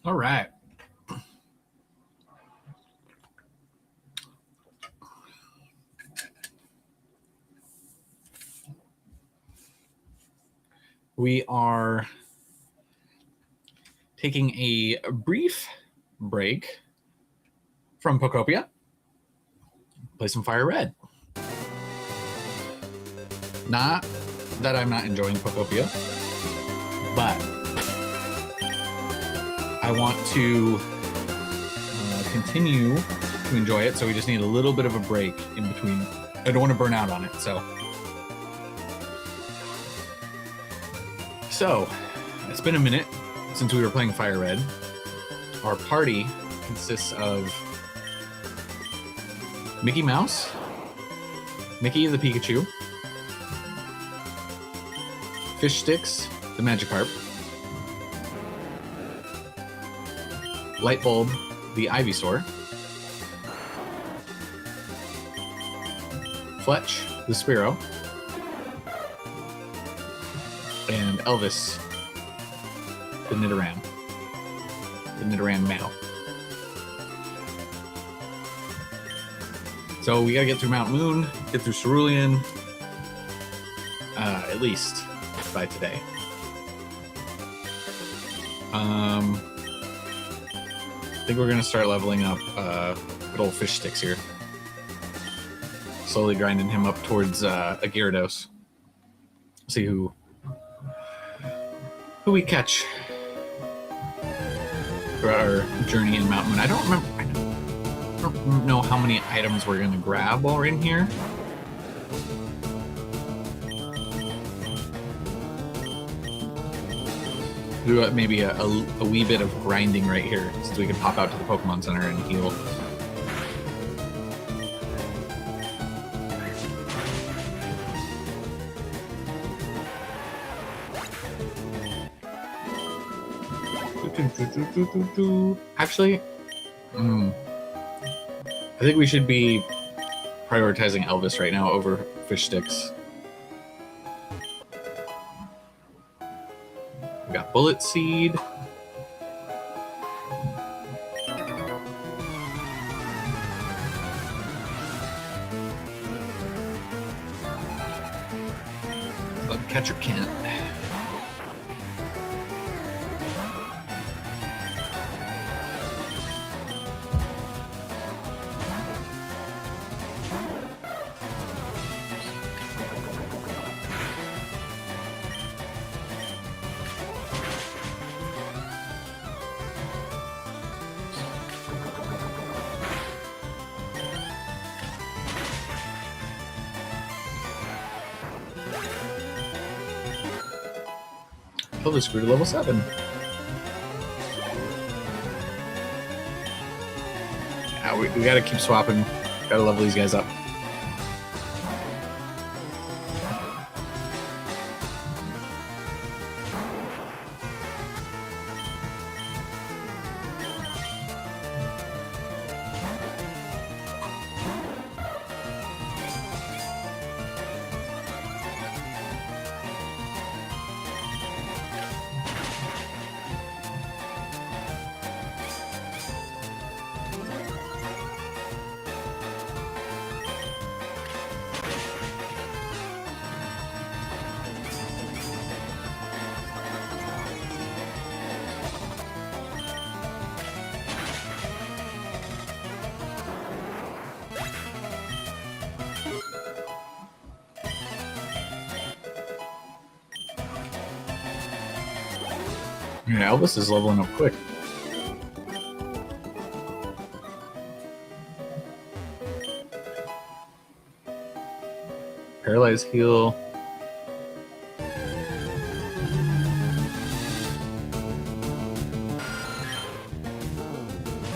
All right. We are taking a brief break from Pokopia. Play some Fire Red. Not that I'm not enjoying Pokopia, but I want to continue to enjoy it, so we just need a little bit of a break in between. I don't want to burn out on it, so it's been a minute since we were playing Fire Red. Our party consists of Mickey Mouse, Mickey the Pikachu, Fish Sticks the Magikarp, Lightbulb the Ivysaur, Fletch the Spearow, and Elvis the Nidoran. The Nidoran male. So we gotta get through Mount Moon, get through Cerulean, at least by today. I think we're gonna start leveling up good old Fish Sticks here. Slowly grinding him up towards a Gyarados. See who we catch for our journey in Mount Moon. I don't know how many items we're gonna grab while we're in here. Do maybe a wee bit of grinding right here, since we can pop out to the Pokemon Center and heal. Actually, I think we should be prioritizing Elvis right now over Fish Sticks. We got Bullet Seed. Catcher Kent. Elvis grew to level 7. Yeah, we gotta keep swapping. Gotta level these guys up. Yeah, Elvis is leveling up quick. Paralyze heal.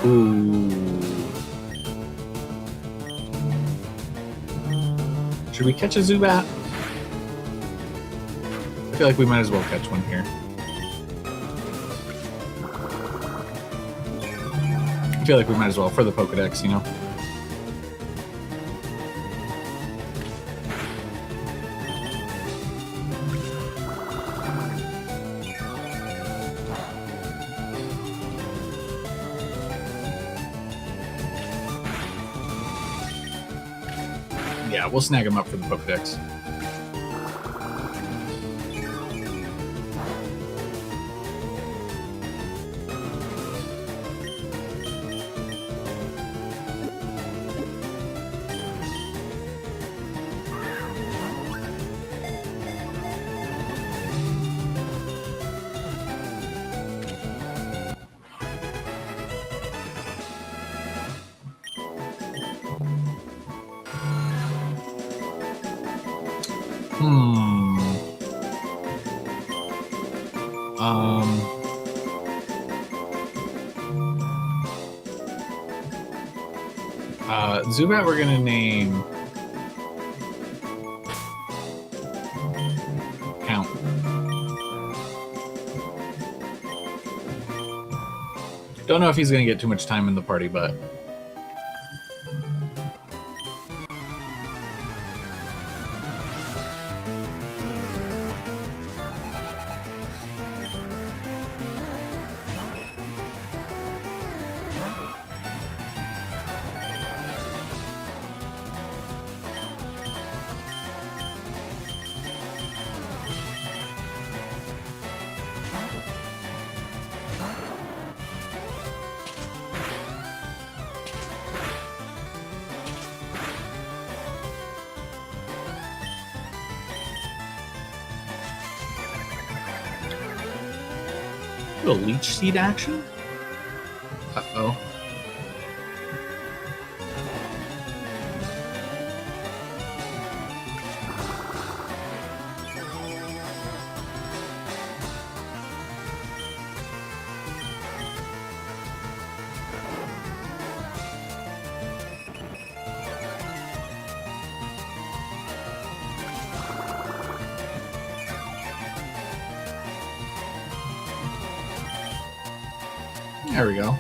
Ooh. Should we catch a Zubat? I feel like we might as well catch one here. I feel like we might as well for the Pokedex, you know? Yeah, we'll snag him up for the Pokedex. Zubat we're gonna name Count. Don't know if he's gonna get too much time in the party, but a Leech Seed action? Uh-oh. There we go.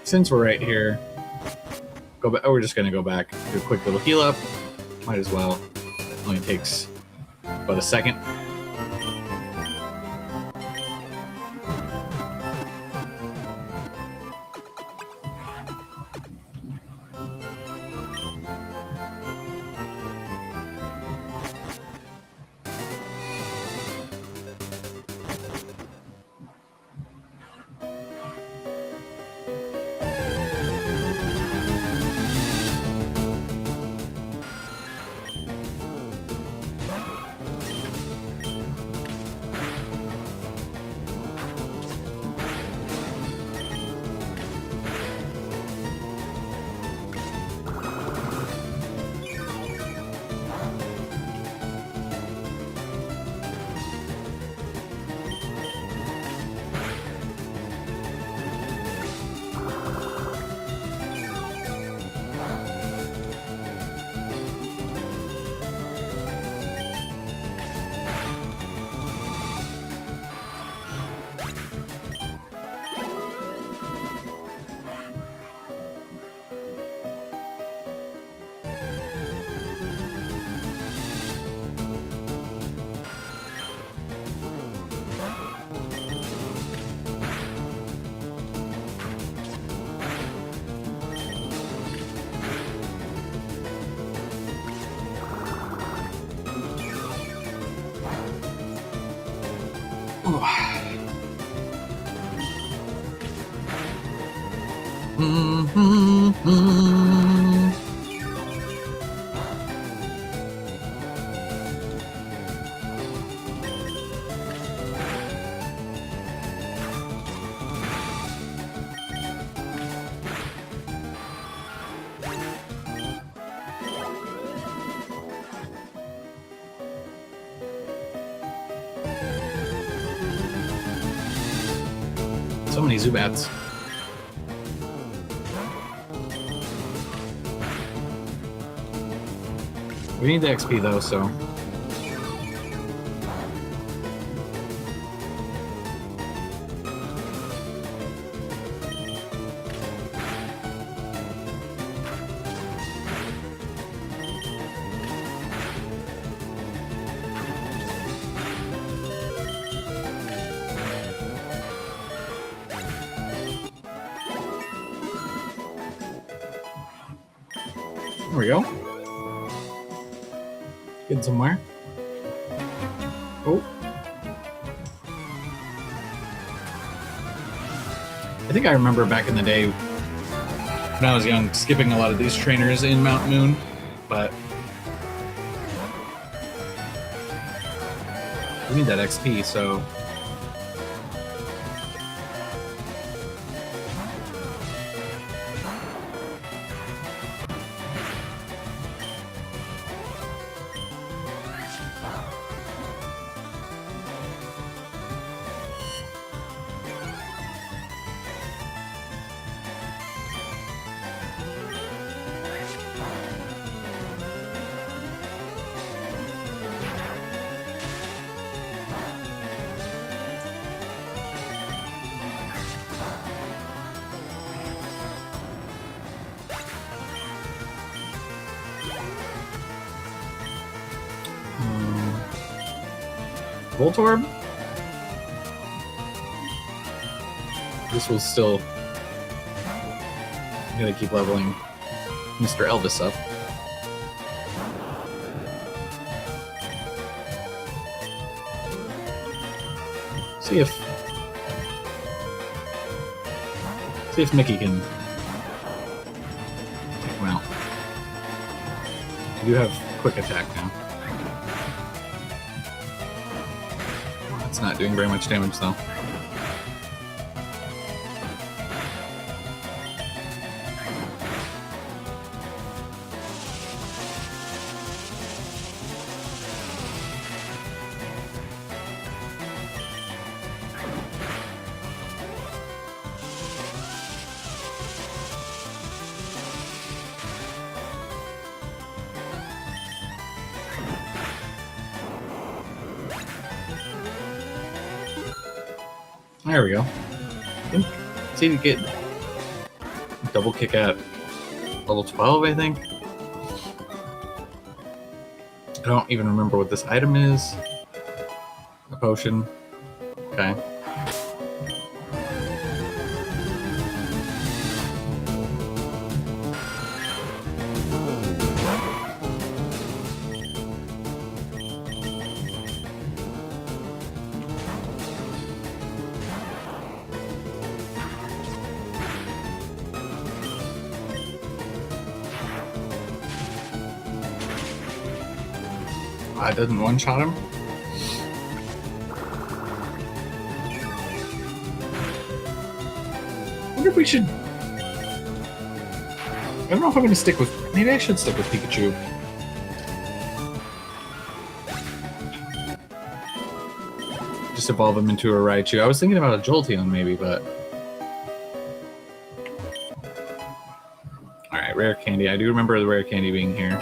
Since we're right here, go back. Oh, we're just gonna go back, do a quick little heal up. Might as well. Only takes about a second. So many Zubats. We need the XP though, so. There we go. Getting somewhere. Oh. I think I remember back in the day when I was young skipping a lot of these trainers in Mount Moon, but we need that XP, so Voltorb? This will still... I'm gonna keep leveling Mr. Elvis up. See if Mickey can take him out. I do have quick attack now. It's not doing very much damage though. There we go. See if you get double kick at level 12, I think. I don't even remember what this item is. A potion. Okay. I didn't one-shot him. I wonder if we should... I don't know if I'm going to stick with... Maybe I should stick with Pikachu. Just evolve him into a Raichu. I was thinking about a Jolteon maybe, but... Alright, rare candy. I do remember the rare candy being here.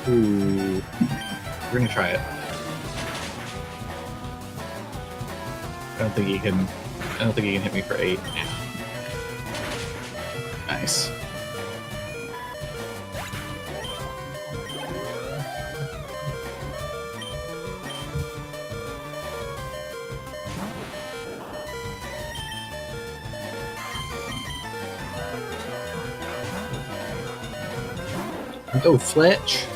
Ooh. We're gonna try it. I don't think he can hit me for 8. Yeah. Nice. Go Fletch.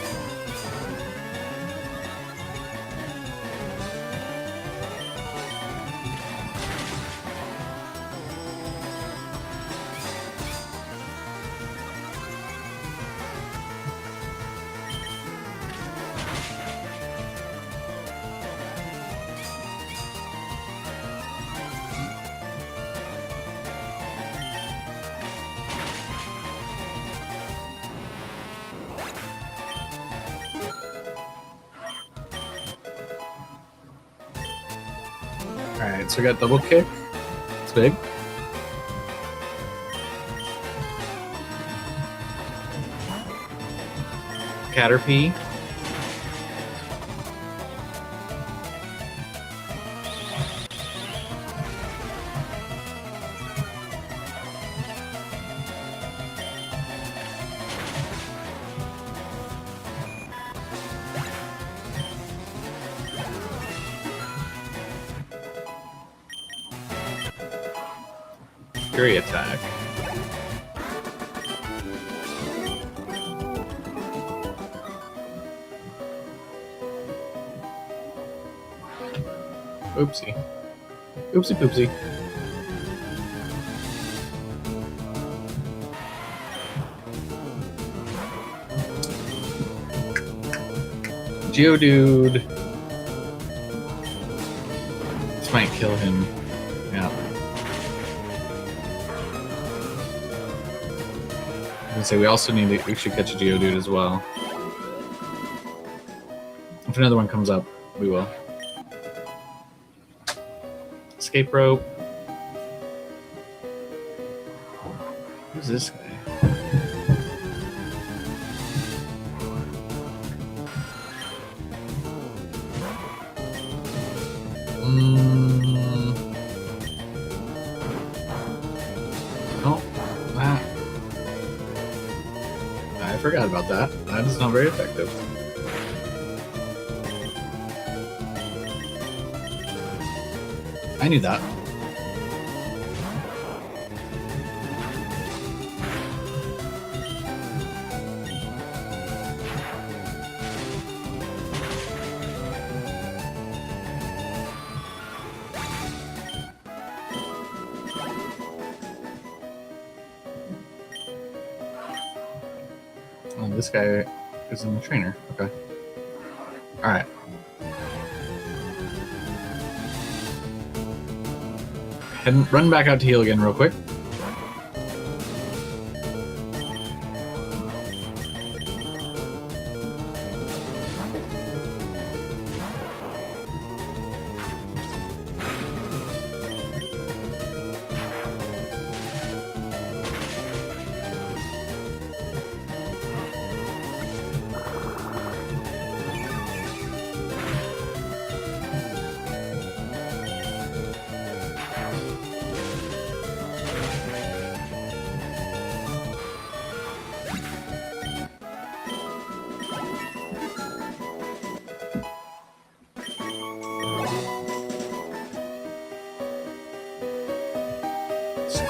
Alright, so we got double kick. It's big. Caterpie. Fury attack. Oopsie. Oopsie poopsie. Geodude. This might kill him. Yeah. I was gonna say we also need to. We should catch a Geodude as well. If another one comes up, we will. Escape rope. Who's this guy? Oh, that. I forgot about that. That is not very effective. I knew that. Oh, this guy is in the trainer. Okay. All right. Run back out to heal again real quick.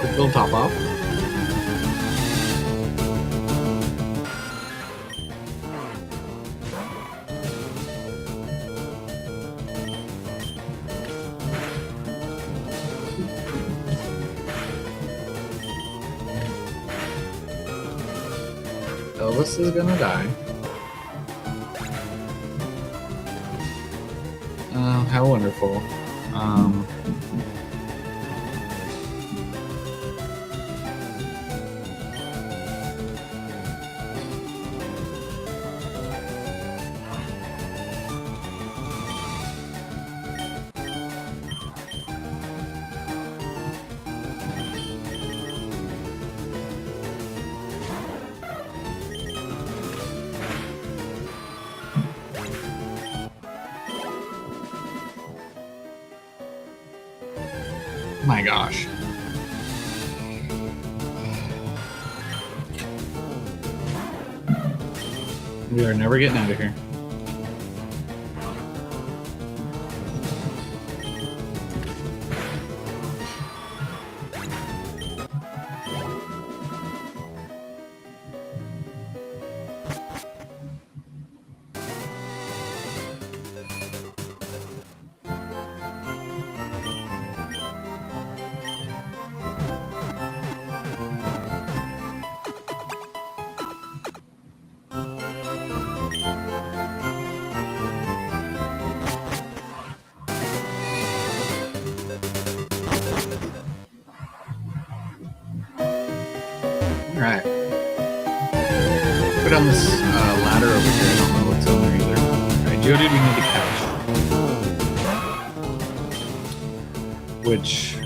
Quick little top off. Elvis is gonna die. How wonderful. My gosh. We are never getting out of here. Alright. Put on this ladder over here. I don't know what's on there either. Alright, Geodude we need to catch. which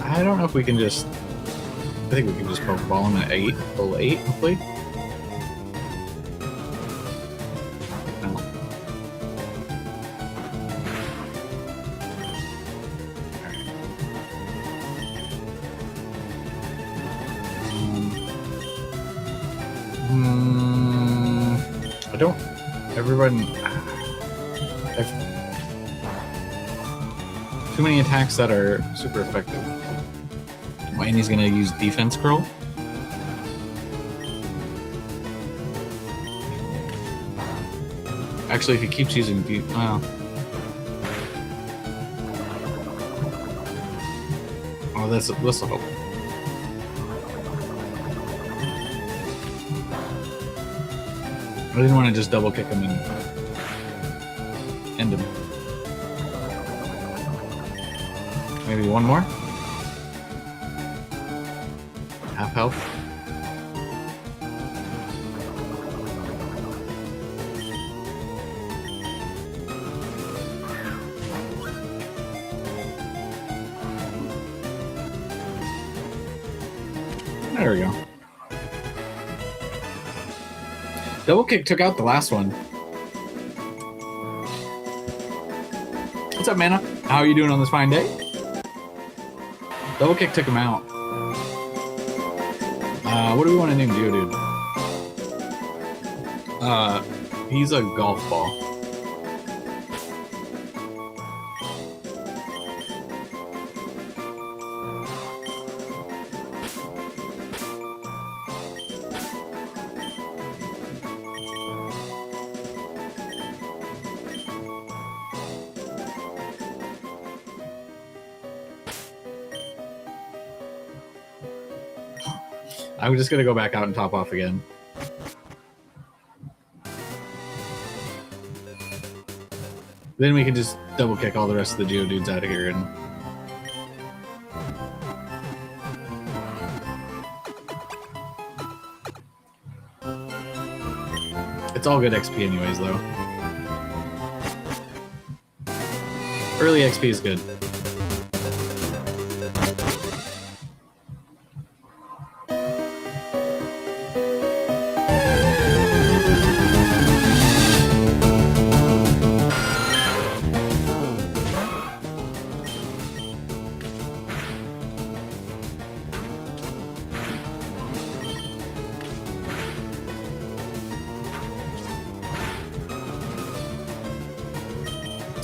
I don't know if we can just. I think we can just Pokeball him at 8, level 8, hopefully. No. I don't. Everyone. I've too many attacks that are super effective. And he's gonna use defense curl. Actually, if he keeps using oh, this'll help. I didn't want to just double kick him and end him. Maybe one more. Half health. There we go. Double kick took out the last one. What's up, Mana? How are you doing on this fine day? Double kick took him out. What do we want to name Geodude? He's a golf ball. I'm just gonna go back out and top off again. Then we can just double kick all the rest of the Geodudes out of here and it's all good XP anyways though. Early XP is good.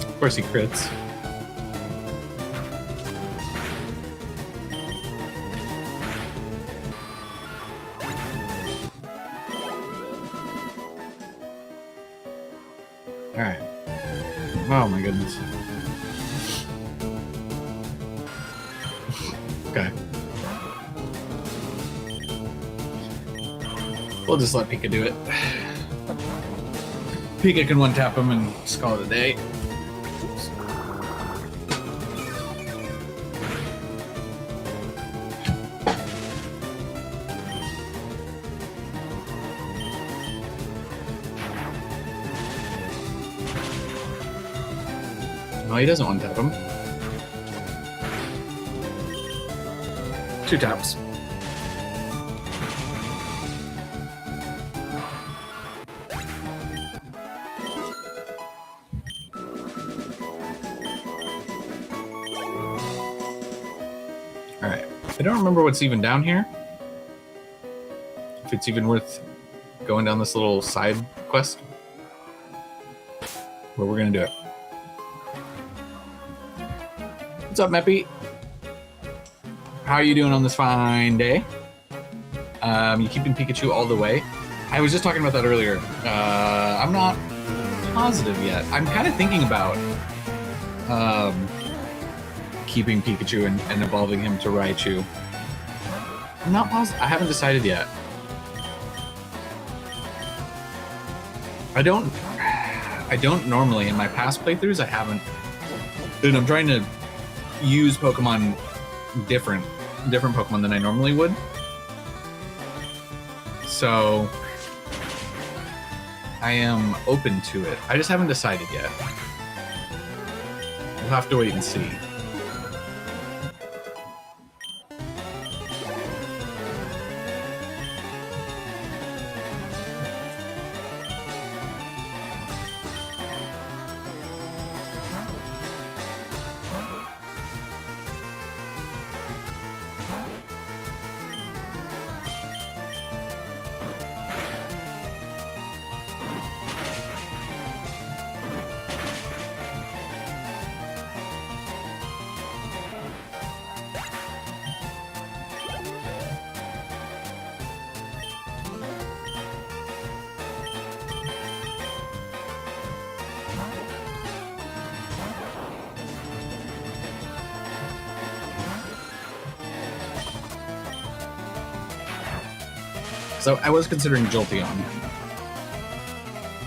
Of course he crits. Alright. Oh my goodness. Okay. We'll just let Pika do it. Pika can one-tap him and just call it a day. No, he doesn't one-tap him. 2 taps. Alright. I don't remember what's even down here. If it's even worth going down this little side quest. But we're gonna do it. What's up, Meppy? How are you doing on this fine day? You keeping Pikachu all the way? I was just talking about that earlier. I'm not positive yet. I'm kind of thinking about keeping Pikachu and evolving him to Raichu. I'm not positive. I haven't decided yet. I don't normally, in my past playthroughs, I haven't. And I'm trying to use Pokemon different Pokemon than I normally would. So I am open to it. I just haven't decided yet. We'll have to wait and see. So I was considering Jolteon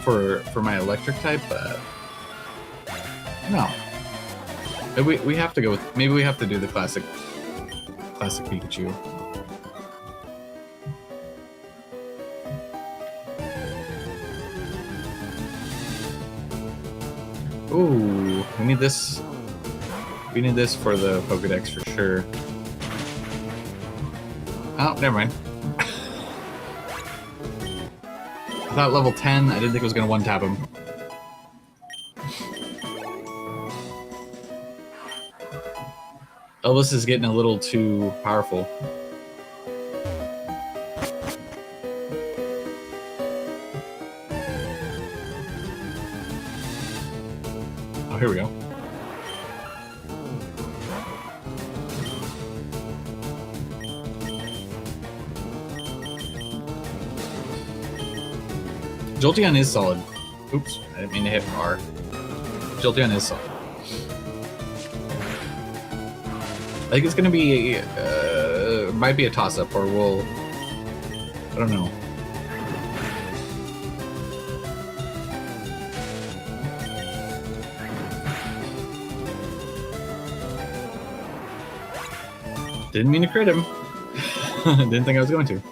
for my electric type, but no. We have to go with, maybe we have to do the classic Pikachu. Ooh, we need this. We need this for the Pokedex for sure. Oh, never mind. I thought level 10, I didn't think it was going to one-tap him. Elvis is getting a little too powerful. Oh, here we go. Jolteon is solid. Oops, I didn't mean to hit R. Jolteon is solid. I think it's gonna be, might be a toss-up, or we'll, I don't know. Didn't mean to crit him. Didn't think I was going to.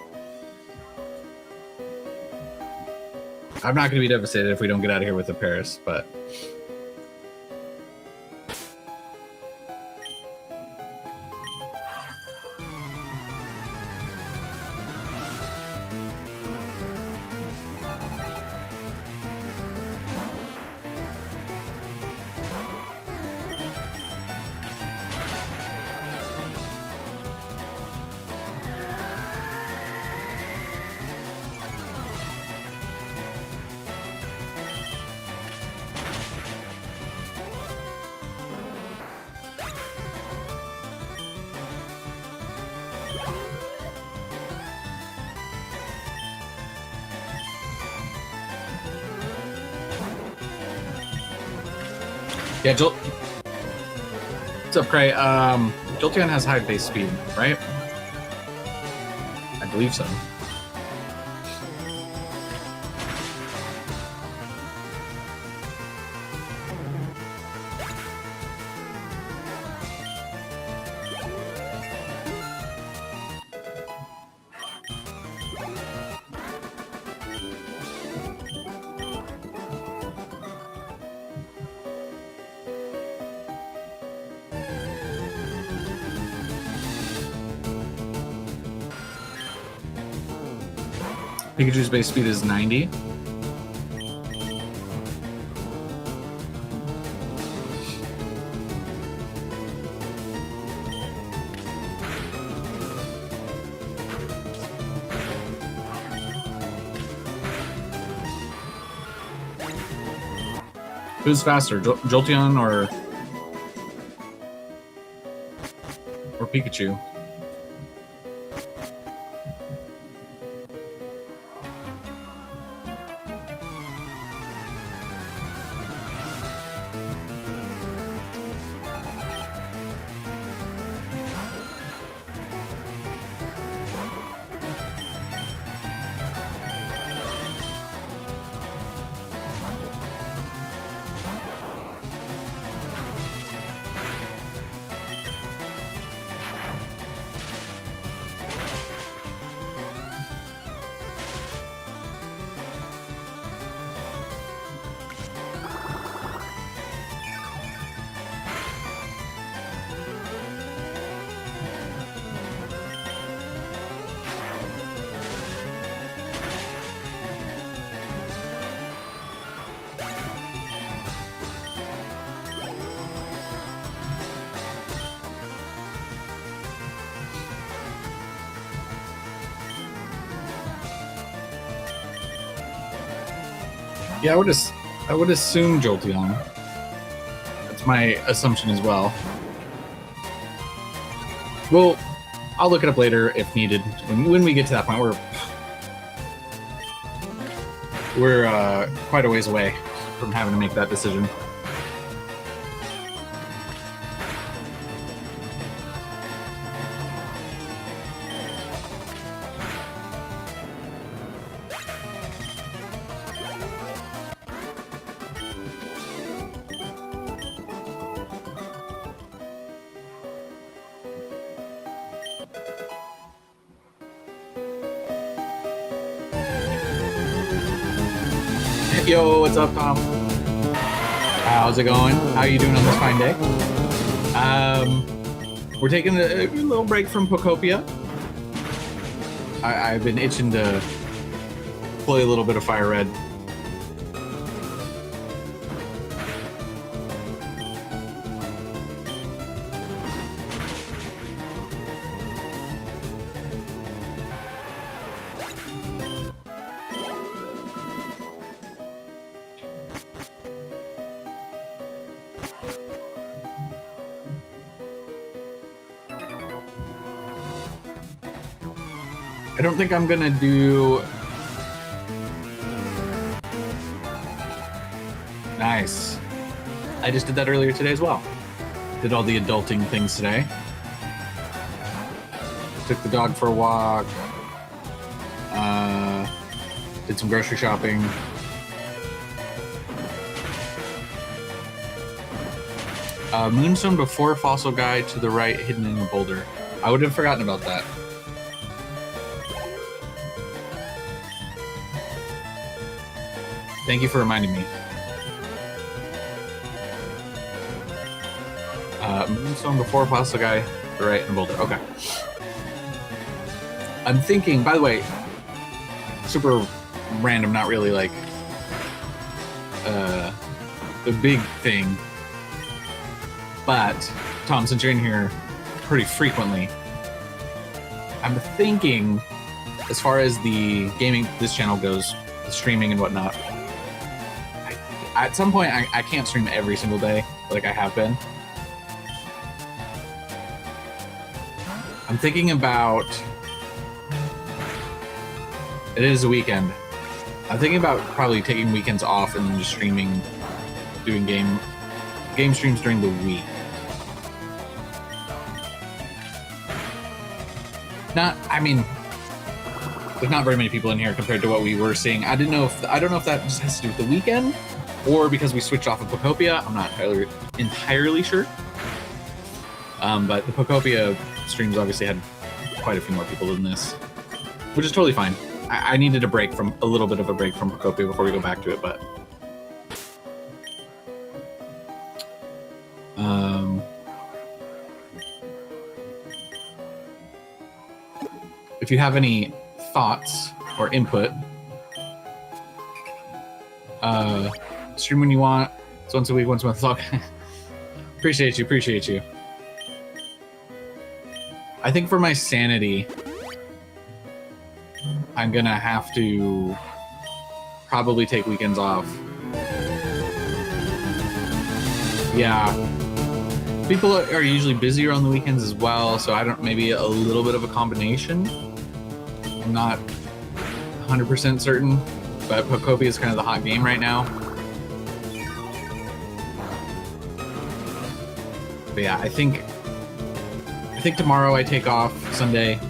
I'm not going to be devastated if we don't get out of here with the Paris, but... Yeah, what's up, Cray? Jolteon has high base speed, right? I believe so. Pikachu's base speed is 90. Who's faster, Jolteon or Pikachu? Yeah, I would assume Jolteon. That's my assumption as well. Well, I'll look it up later if needed. When we get to that point, we're quite a ways away from having to make that decision. Yo, what's up, Tom? How's it going? How are you doing on this fine day? We're taking a little break from Pokopia. I've been itching to play a little bit of Fire Red. I don't think I'm gonna do... Nice. I just did that earlier today as well. Did all the adulting things today. Took the dog for a walk. Did some grocery shopping. Moonstone before Fossil Guy to the right, hidden in a boulder. I would have forgotten about that. Thank you for reminding me. Moonstone before Fossil Guy, the right, and boulder. Okay. I'm thinking, by the way, super random, not really like the big thing. But, Tom, since you're in here pretty frequently, I'm thinking, as far as the gaming, this channel goes, the streaming and whatnot, at some point, I can't stream every single day like I have been. I'm thinking about... It is a weekend. I'm thinking about probably taking weekends off and then just streaming, doing game streams during the week. I mean, there's not very many people in here compared to what we were seeing. I don't know if that just has to do with the weekend or because we switched off of Pokopia. I'm not entirely sure. But the Pokopia streams obviously had quite a few more people than this, which is totally fine. I needed a little bit of a break from Pokopia before we go back to it, but if you have any thoughts or input, stream when you want. It's once a week, once a month. Appreciate you. I think for my sanity, I'm gonna have to probably take weekends off. Yeah. People are usually busier on the weekends as well, so maybe a little bit of a combination. I'm not 100% certain, but Pokopia is kind of the hot game right now. But yeah, I think tomorrow I take off, Sunday.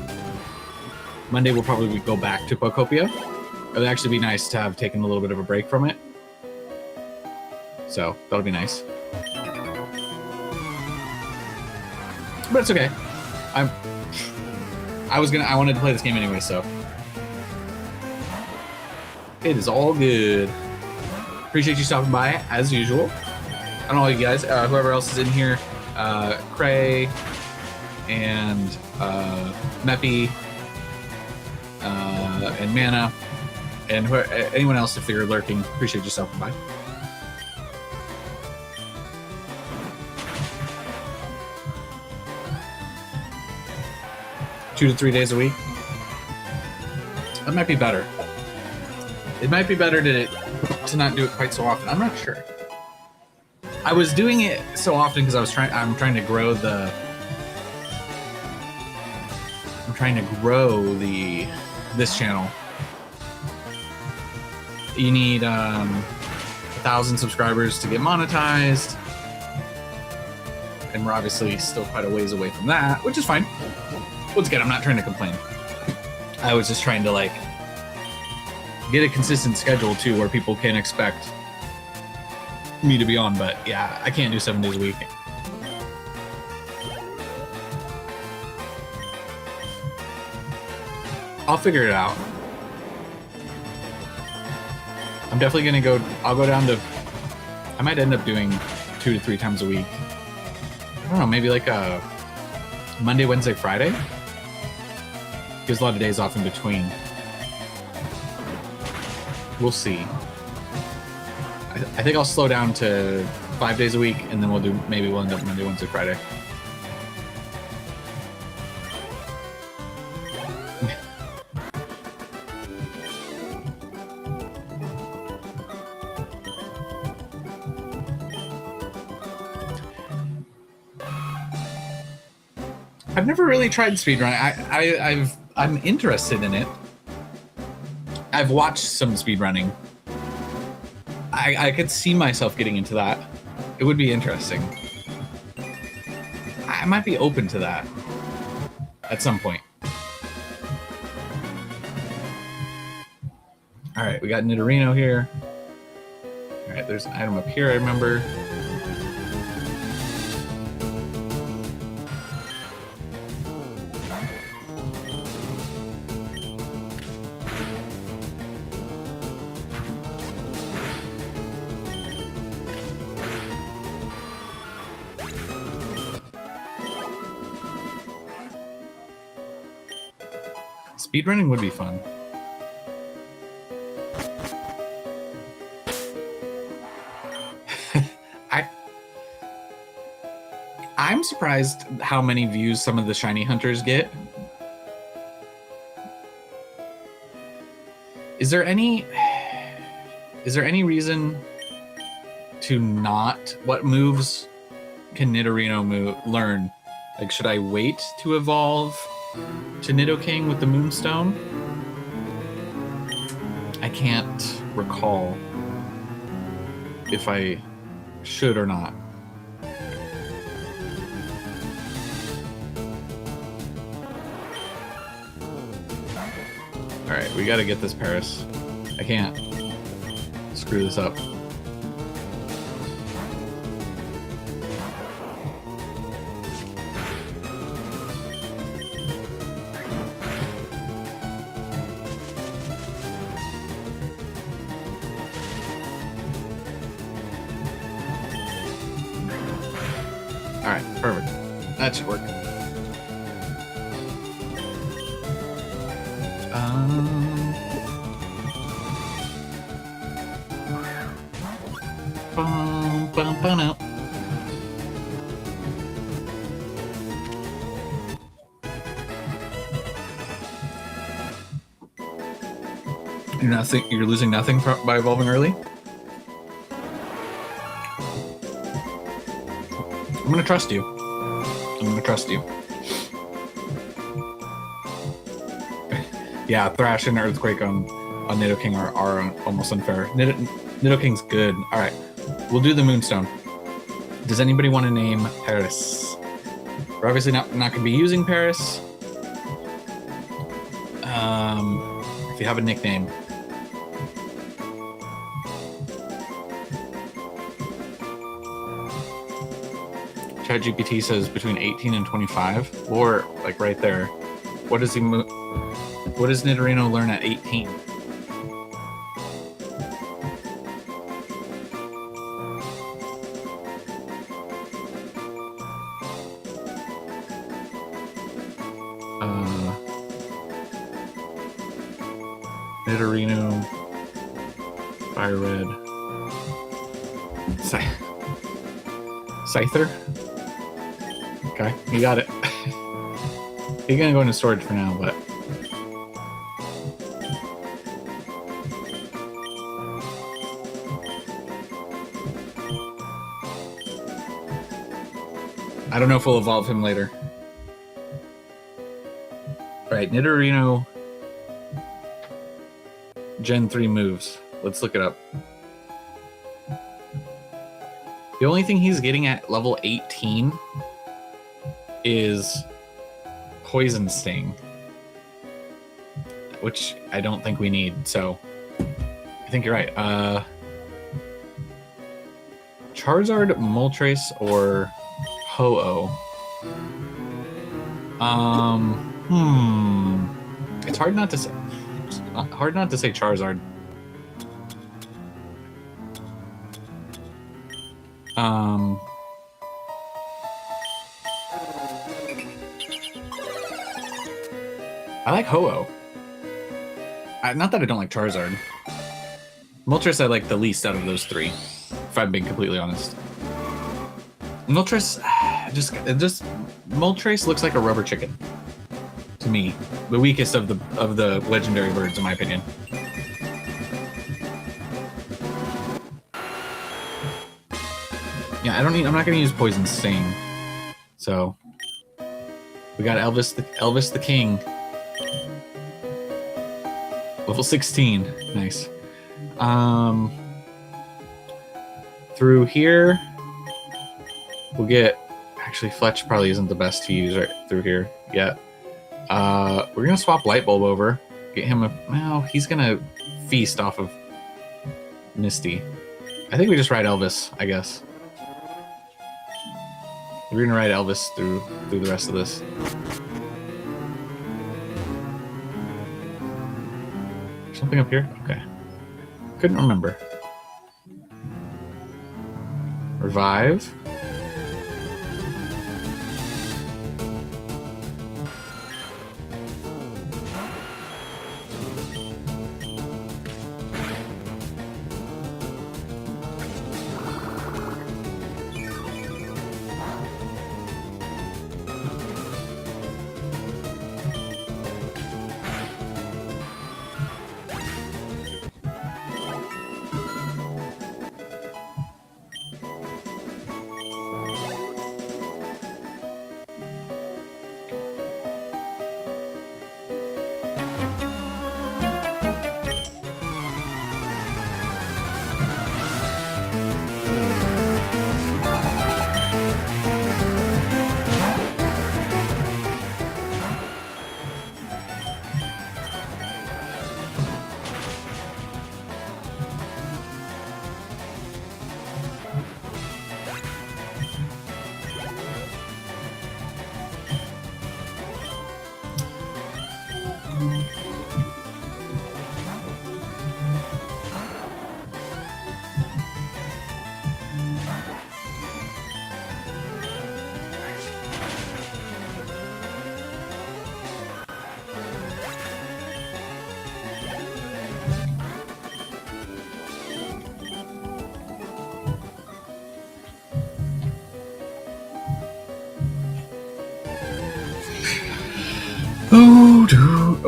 Monday we'll probably go back to Pokopia. It would actually be nice to have taken a little bit of a break from it. So that'll be nice. But it's okay. I wanted to play this game anyway, so it is all good. Appreciate you stopping by as usual. And all you guys, whoever else is in here, Cray and Meppy and Mana and anyone else if they're lurking. Appreciate you stopping by. Two to 3 days a week. That might be better. It might be better to to not do it quite so often. I'm not sure. I was doing it so often because I'm trying to grow this channel. You need 1,000 subscribers to get monetized, and we're obviously still quite a ways away from that, which is fine. Once again, I'm not trying to complain. I was just trying to like get a consistent schedule too, where people can expect me to be on. But yeah, I can't do 7 days a week. I'll figure it out. I'm definitely gonna go. I'll go down to. I might end up doing 2 to 3 times a week. I don't know, maybe like a Monday, Wednesday, Friday. Gives a lot of days off in between. We'll see. I think I'll slow down to 5 days a week, and then we'll end up Monday, Wednesday, Friday. I've never really tried speedrunning. I'm interested in it. I've watched some speedrunning. I could see myself getting into that. It would be interesting. I might be open to that at some point. All right, we got Nidorino here. All right, there's an item up here, I remember. Speedrunning would be fun. I'm surprised how many views some of the shiny hunters get. Is there any reason to not? What moves can Nidorino learn? Like, should I wait to evolve to Nidoking with the Moonstone? I can't recall if I should or not. Alright, we gotta get this Paris. I can't screw this up. Alright, perfect. That should work. No. You're losing nothing by evolving early? I'm gonna trust you. Yeah, Thrash and Earthquake on Nidoking are almost unfair. Nidoking's good. Alright, we'll do the Moonstone. Does anybody want to name Paris? We're obviously not going to be using Paris. If you have a nickname. ChatGPT says between 18 and 25, or like right there. What does Nidorino learn at 18? Nidorino, Fire Red, Scyther. Okay, you got it. He's gonna go into storage for now, but I don't know if we'll evolve him later. Right, Nidorino Gen 3 moves. Let's look it up. The only thing he's getting at level 18 is Poison Sting, which I don't think we need, so I think you're right. Charizard, Moltres, or Ho-Oh? It's hard not to say. Hard not to say Charizard. I like Ho-Oh. Not that I don't like Charizard. Moltres I like the least out of those three, if I'm being completely honest. Moltres, just Moltres looks like a rubber chicken to me. The weakest of the legendary birds, in my opinion. Yeah, I'm not gonna use Poison Sting. So we got Elvis the King. Level 16. Nice. Through here we'll get, actually Fletch probably isn't the best to use right through here yet. We're gonna swap Light Bulb over, get him a, well, he's gonna feast off of Misty. I think we just ride Elvis, I guess. We're gonna ride Elvis through the rest of this. Something up here? Okay. Couldn't remember. Revive.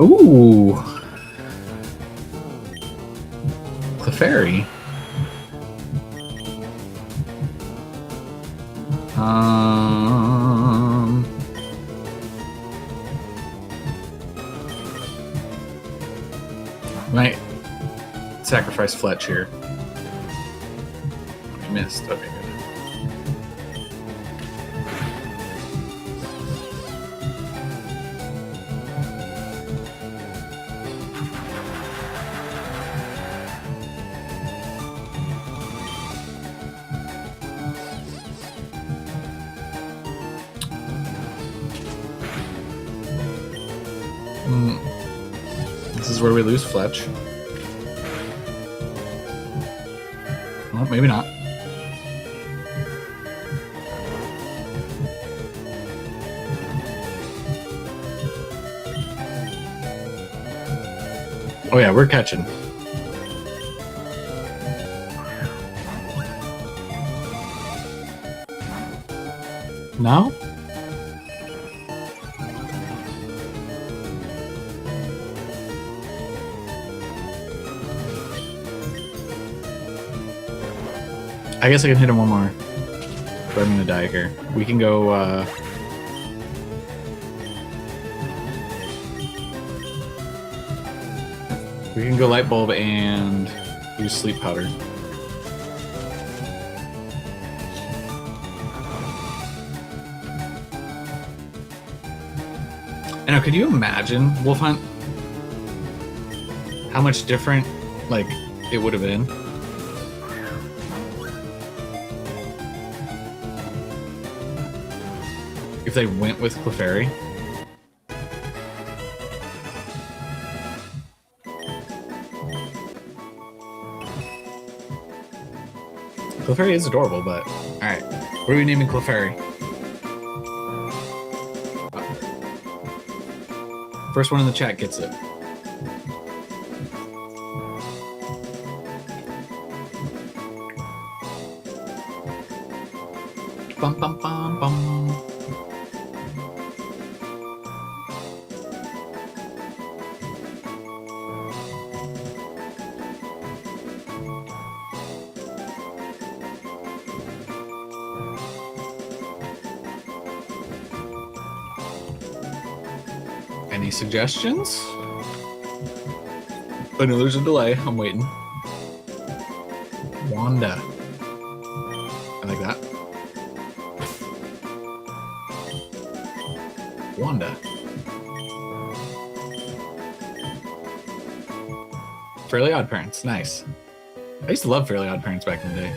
Ooh. Clefairy. Might sacrifice Fletch here. I missed. Okay, good. This is where we lose Fletch. Well, maybe not. Oh yeah, we're catching. No? I guess I can hit him one more. But I'm gonna die here. We can go, we can go Light Bulb and use Sleep Powder. And now, could you imagine, Wolf Hunt, how much different, like, it would have been? If they went with Clefairy? Clefairy is adorable, but... Alright, what are we naming Clefairy? First one in the chat gets it. Bum bum bum bum. Any suggestions? I know there's a delay. I'm waiting. Wanda. I like that. Wanda. Fairly Odd Parents. Nice. I used to love Fairly Odd Parents back in the day.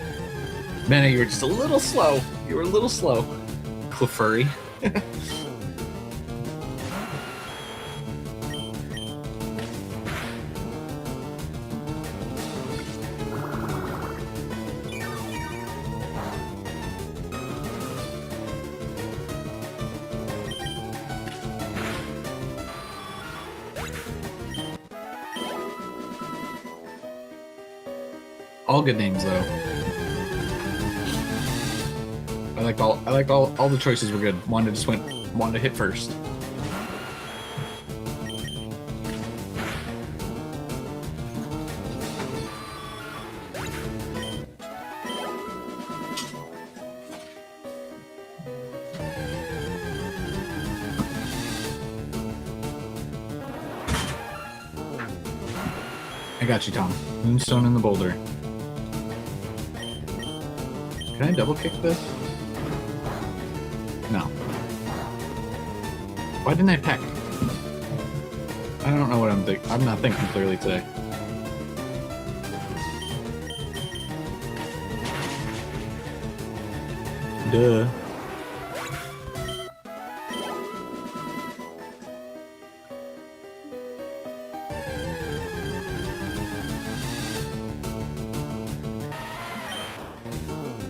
Manna, you were just a little slow. You were a little slow. Clefairy. All good names though. I like all the choices were good. Wanda just went Wanda hit first. I got you, Tom. Moonstone in the boulder. Can I double kick this? No. Why didn't I peck? I don't know what I'm thinking. I'm not thinking clearly today. Duh.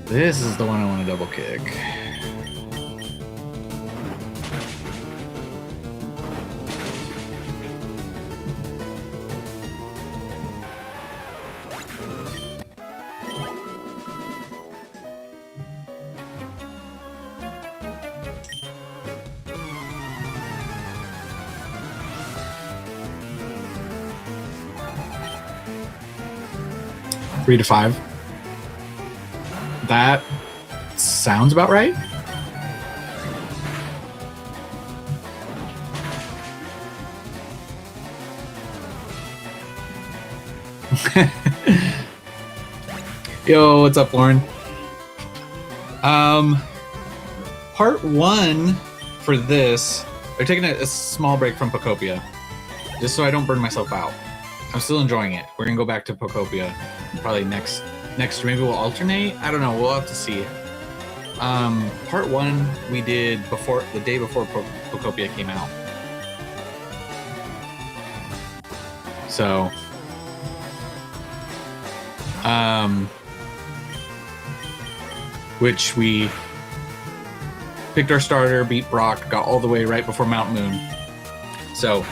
This is the one I want to double kick. Three to five. That sounds about right. Yo, what's up, Lauren? Part one for this, they're taking a small break from Pokopia, just so I don't burn myself out. I'm still enjoying it. We're gonna go back to Pokopia probably next, or maybe we'll alternate. I don't know. We'll have to see. Part one we did the day before Pokopia came out. So, which we picked our starter, beat Brock, got all the way right before Mount Moon. So,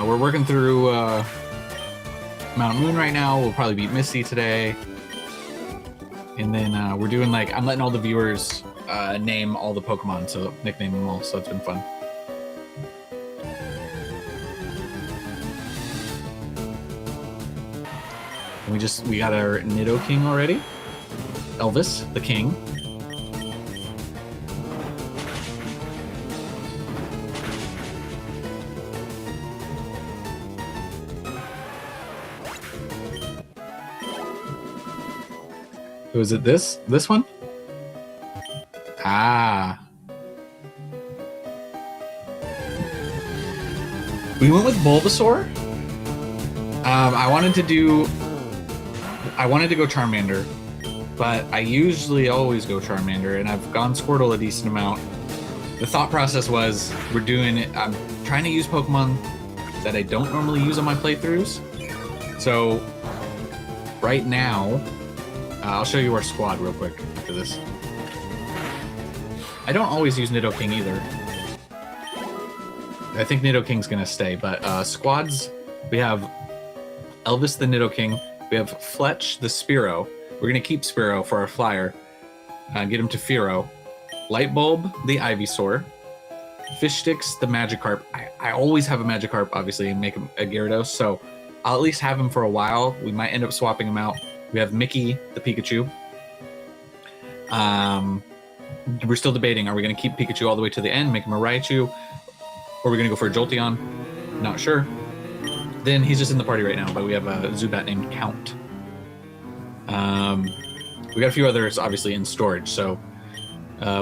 we're working through Mount Moon right now. We'll probably beat Misty today. And then we're doing I'm letting all the viewers name all the Pokemon, so nickname them all, so it's been fun. And we got our Nidoking already. Elvis, the king. Was it this? This one? Ah. We went with Bulbasaur. I wanted to go Charmander, but I usually always go Charmander, and I've gone Squirtle a decent amount. The thought process was I'm trying to use Pokemon that I don't normally use on my playthroughs. So right now, I'll show you our squad real quick after this. I don't always use Nidoking either. I think Nidoking's gonna stay, but squads, we have Elvis the Nidoking, we have Fletch the Spearow. We're gonna keep Spearow for our flyer, get him to Fearow. Lightbulb the Ivysaur. Fish Sticks the Magikarp. I always have a Magikarp, obviously, and make him a Gyarados, so I'll at least have him for a while. We might end up swapping him out. We have Mickey the Pikachu. We're still debating, are we going to keep Pikachu all the way to the end, make him a Raichu, or are we going to go for a Jolteon? Not sure. Then he's just in the party right now, but we have a Zubat named Count. We got a few others, obviously, in storage, so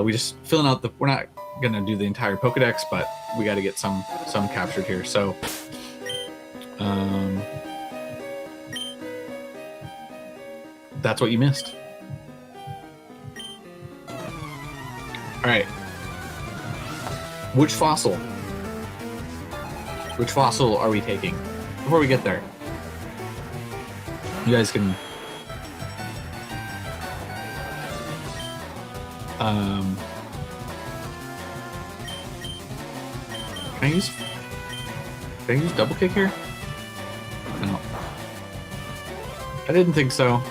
we just filling out we're not going to do the entire Pokedex, but we got to get some captured here, so... that's what you missed. Alright. Which fossil are we taking? Before we get there, you guys can can I use double kick here? No. I didn't think so.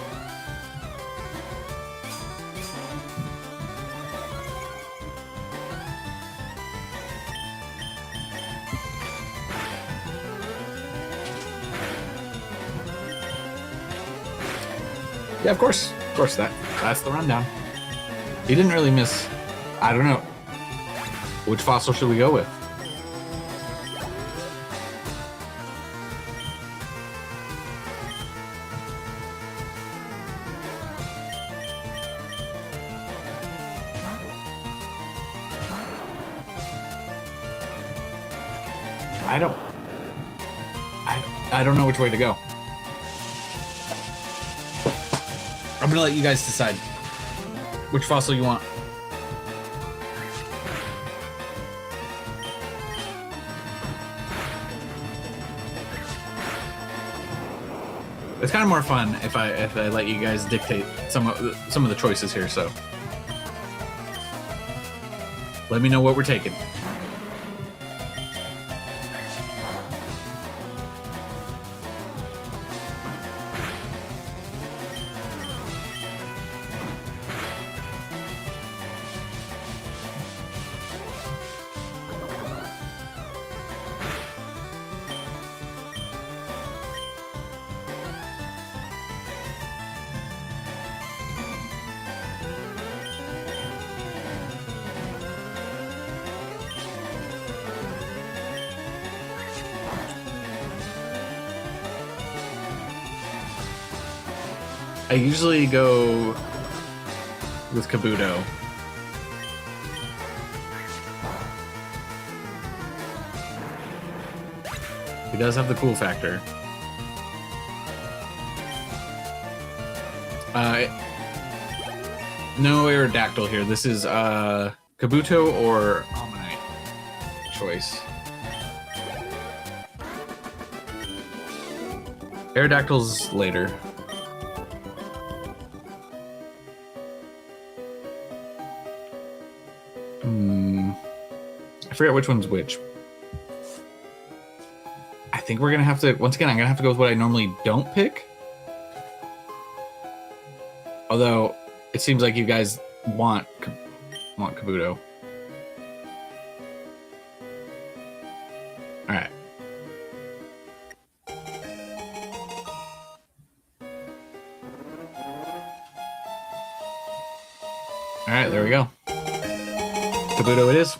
Yeah, of course. Of course, that's the rundown. He didn't really miss... I don't know. Which fossil should we go with? I don't know which way to go. I'm gonna let you guys decide which fossil you want. It's kind of more fun if I let you guys dictate some of the choices here. So let me know what we're taking. I usually go with Kabuto. He does have the cool factor. No Aerodactyl here. This is Kabuto or Omanyte choice. Aerodactyl's later. I forget which one's which. I think we're gonna have to, once again, I'm gonna have to go with what I normally don't pick. Although, it seems like you guys want Kabuto. Alright. Alright, there we go. Kabuto it is.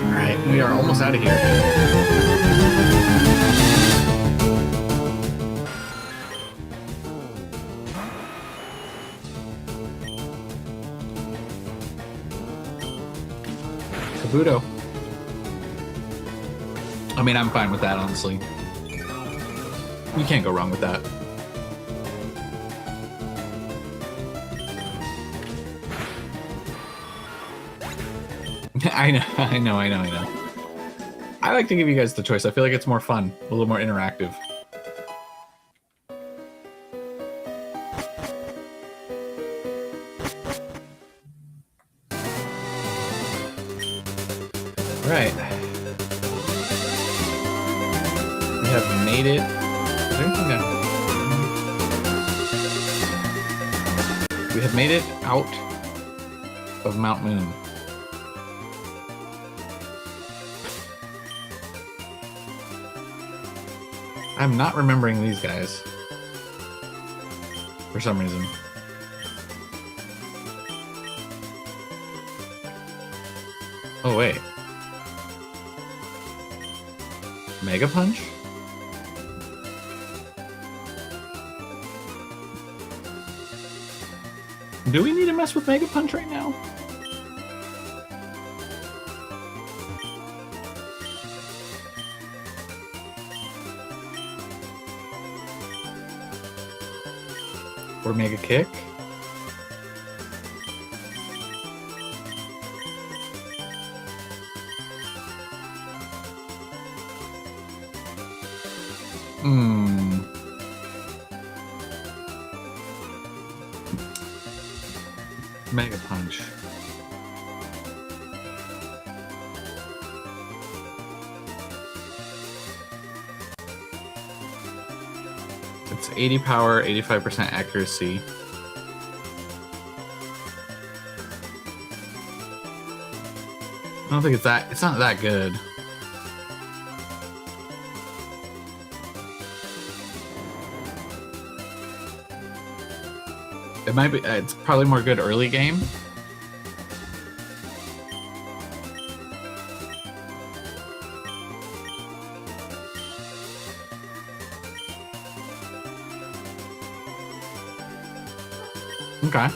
Alright, we are almost out of here. Kabuto. I mean, I'm fine with that, honestly. You can't go wrong with that. I know. I like to give you guys the choice. I feel like it's more fun, a little more interactive. Right. We have made it. Is there anything that... We have made it out of Mount Moon. I'm not remembering these guys for some reason. Oh, wait. Mega Punch? Do we need to mess with Mega Punch right now? Or Mega Kick? Mega Punch. It's 80 power, 85% accuracy. I don't think it's not that good. It might be, it's probably more good early game. Okay.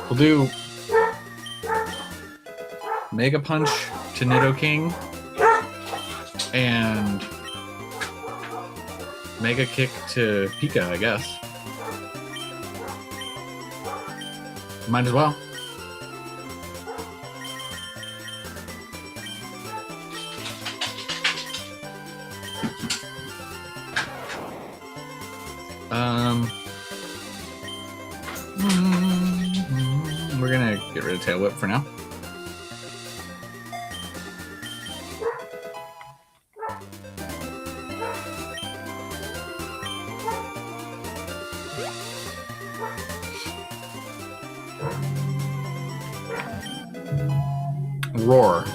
We'll do Mega Punch to Nidoking and Mega Kick to Pika, I guess. Might as well. We're gonna get rid of Tail Whip for now. Roar.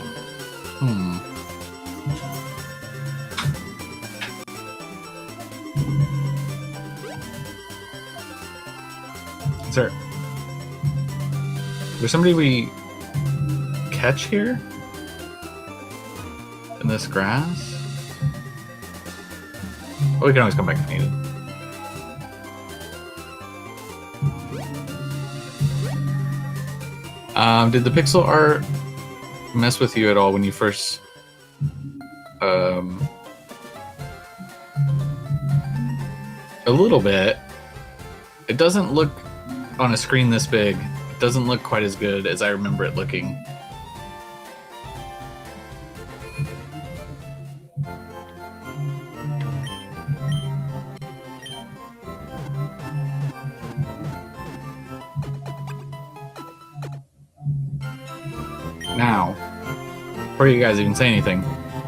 There's somebody we catch here in this grass. Oh, we can always come back if needed. Did the pixel art mess with you at all when you first a little bit? It doesn't look on a screen this big. It doesn't look quite as good as I remember it looking. Now, before you guys even say anything,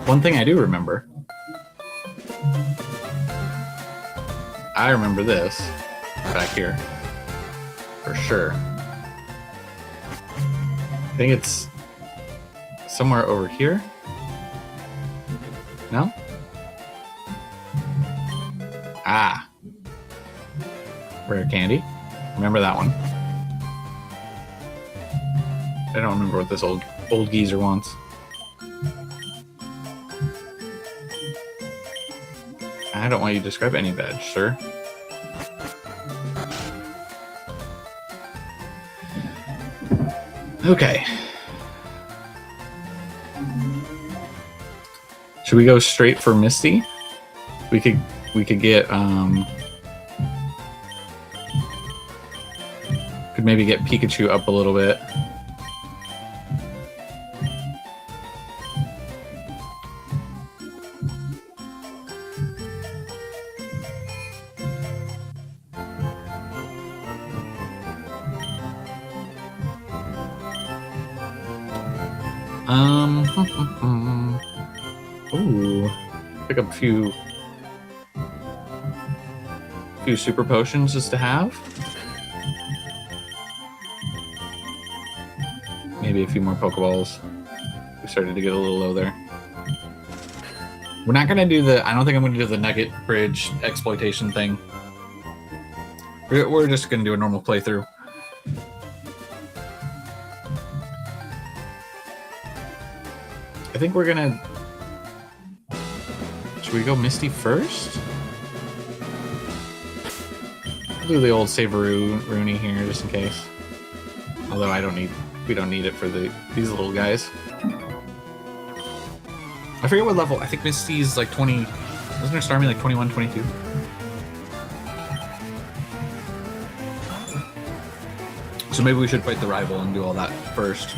one thing I do remember. I remember this back here for sure. I think it's somewhere over here. No? Ah. Rare candy. Remember that one. I don't remember what this old old geezer wants. I don't want you to describe any badge, sir. Okay. Should we go straight for Misty? We could get could maybe get Pikachu up a little bit. Ooh, pick up a few super potions just to have. Maybe a few more Pokeballs. We started to get a little low there. We're not gonna do the. I don't think I'm gonna do the Nugget Bridge exploitation thing. We're just gonna do a normal playthrough. I think we're gonna. Should we go Misty first? I'll do the old Rooney here just in case. Although we don't need it for these little guys. I forget what level. I think Misty's like 20. Wasn't her Starmie like 21, 22? So maybe we should fight the rival and do all that first.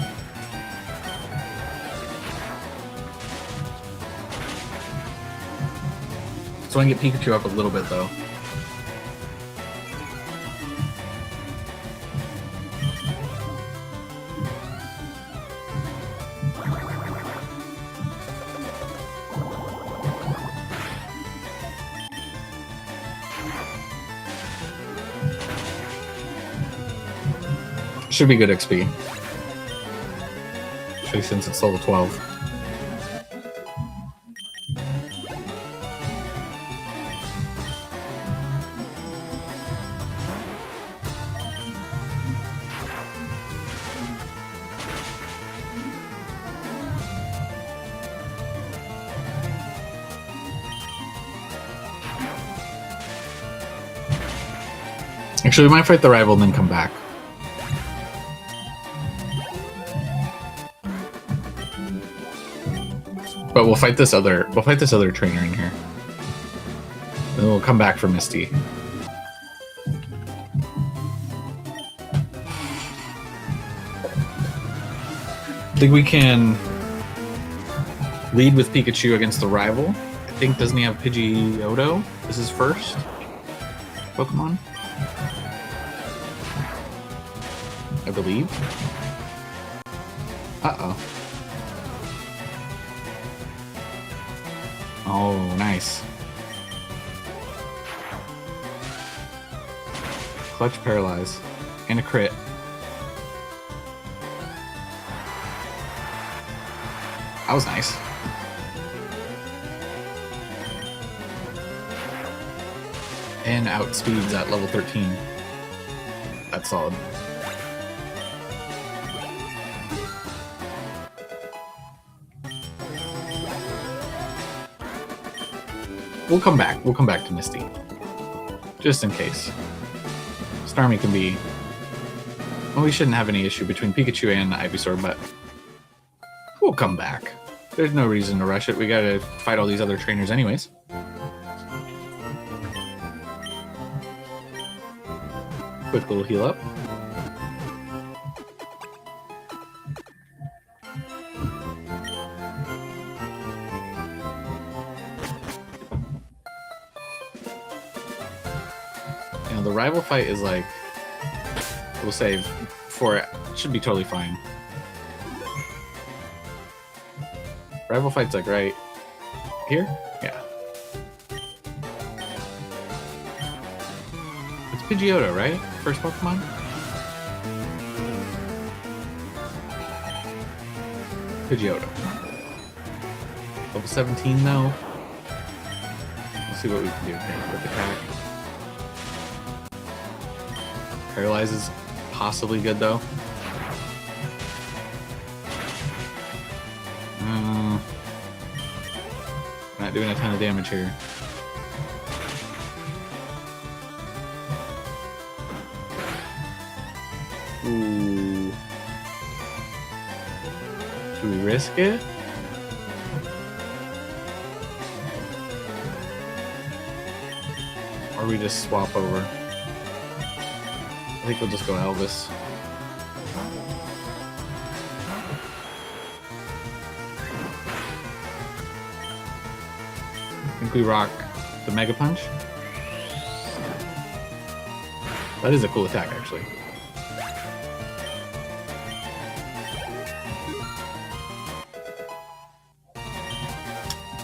So I can get Pikachu up a little bit, though. Should be good XP. Especially since it's level 12. Actually, we might fight the rival and then come back. But we'll fight this other trainer in here. Then we'll come back for Misty. I think we can lead with Pikachu against the rival. I think, doesn't he have Pidgeotto? This is first Pokemon, I believe. Uh-oh. Oh, nice. Clutch Paralyze. And a crit. That was nice. And outspeeds at level 13. That's solid. We'll come back. We'll come back to Misty. Just in case. Starmie can be... Well, we shouldn't have any issue between Pikachu and Ivysaur, but... We'll come back. There's no reason to rush it. We gotta fight all these other trainers anyways. Quick little heal up. The rival fight is like, we'll save for it. Should be totally fine. Rival fight's like right here? Yeah. It's Pidgeotto, right? First Pokemon? Pidgeotto. Level 17 though. Let's see what we can do here with attack. Paralyze is possibly good though. not doing a ton of damage here. Ooh. Should we risk it? Or we just swap over? I think we'll just go Elvis. I think we rock the Mega Punch. That is a cool attack, actually.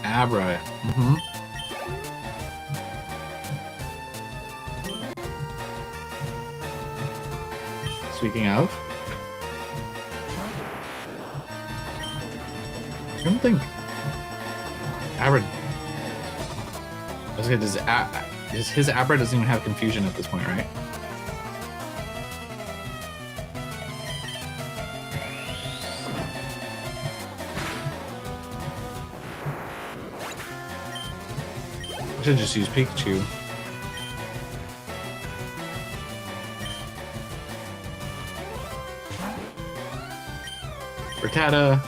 Abra. Mm-hmm. Speaking of, I don't think Abra. I was gonna his Abra doesn't even have confusion at this point, right? I should just use Pikachu. Rattata,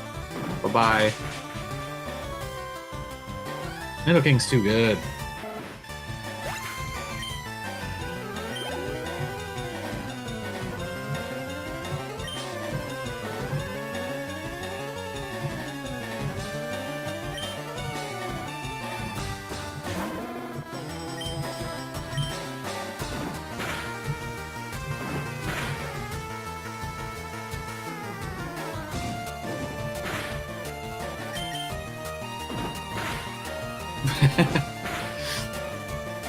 bye-bye. Nidoking's too good.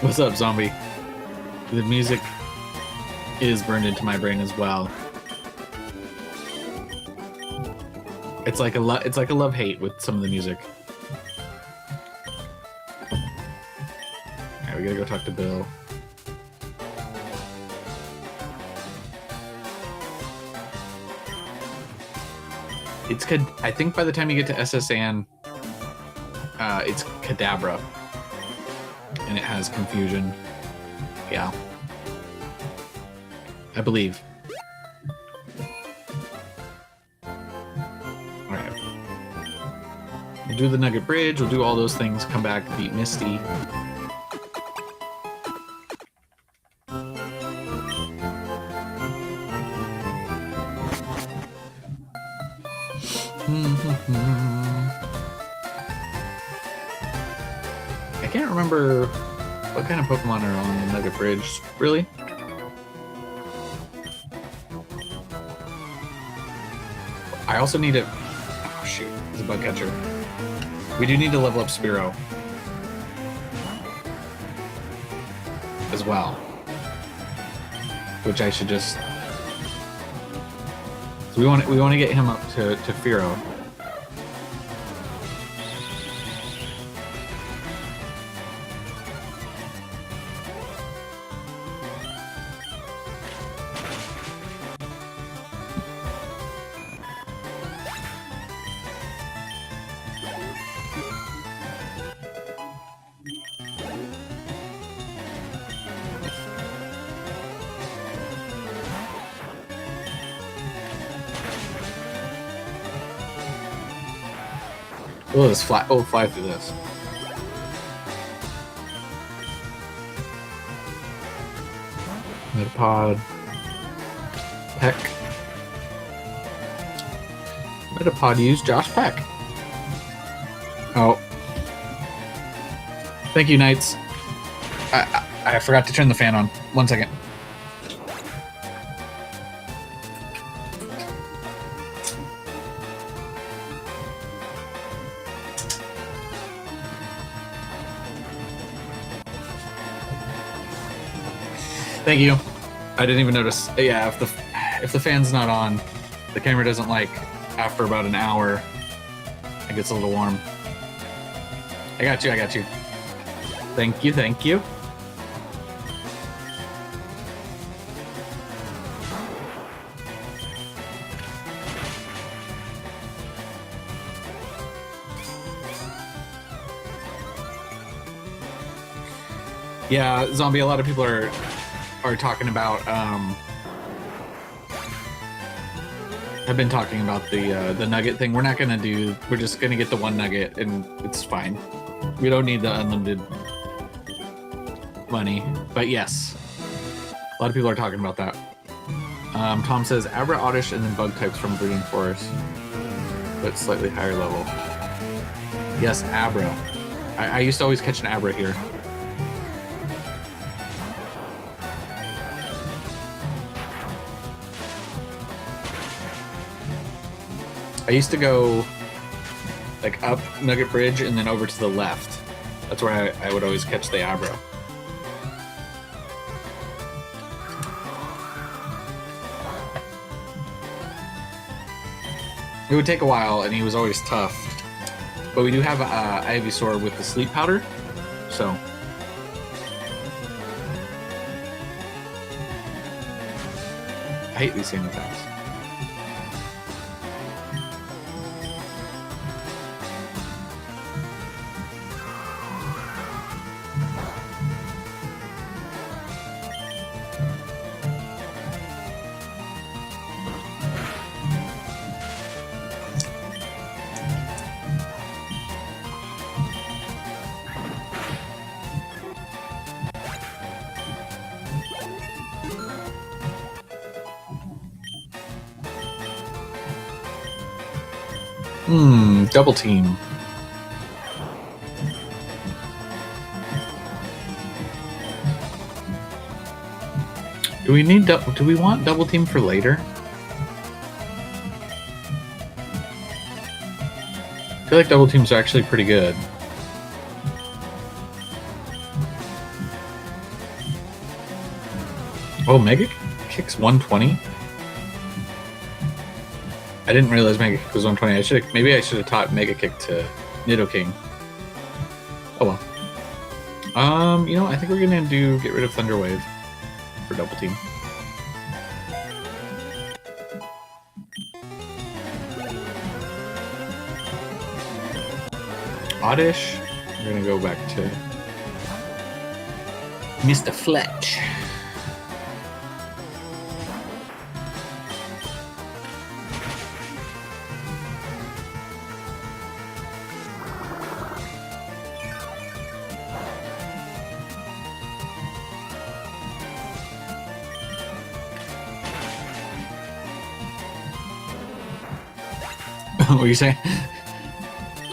What's up, zombie? The music is burned into my brain as well. It's like a love-hate with some of the music. Alright, we gotta go talk to Bill. I think by the time you get to SS Anne, it's Kadabra. And it has confusion. Yeah. I believe. Alright. We'll do the Nugget Bridge, we'll do all those things, come back, beat Misty. I can't remember what kind of Pokemon are on the Nugget Bridge, really? I also need to... Oh shoot, it's a bug catcher. We do need to level up Spearow. As well. Which I should just... So we want to get him up to Fearow. Oh, let's fly. Oh, fly through this. Metapod. Peck. Metapod used Josh Peck. Oh. Thank you, Knights. I forgot to turn the fan on. 1 second. Thank you. I didn't even notice. Yeah, if the fan's not on, the camera doesn't like after about an hour. It gets a little warm. I got you. Thank you. Yeah, Zombie, a lot of people are talking about have been talking about the nugget thing. We're not gonna do, we're just gonna get the one nugget and it's fine. We don't need the unlimited money. But yes, a lot of people are talking about that. Tom says Abra, Oddish, and then bug types from Breeding Forest, but slightly higher level. Yes, Abra. I used to always catch an Abra here. I used to go like up Nugget Bridge and then over to the left. That's where I would always catch the Abra. It would take a while, and he was always tough. But we do have Ivysaur with the sleep powder, so. I hate these same attacks. Double team. Do we need do we want double team for later? I feel like double teams are actually pretty good. Oh, Mega Kick's 120? I didn't realize Mega Kick was 120. Maybe I should have taught Mega Kick to Nidoking. Oh well. You know, I think we're gonna get rid of Thunder Wave for double team. Oddish. We're gonna go back to Mr. Fletch. What are you saying?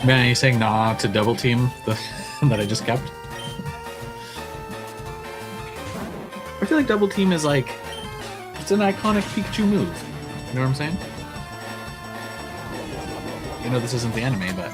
Man, are you saying nah to double team that I just kept? I feel like double team is like, it's an iconic Pikachu move. You know what I'm saying? I know this isn't the anime, but...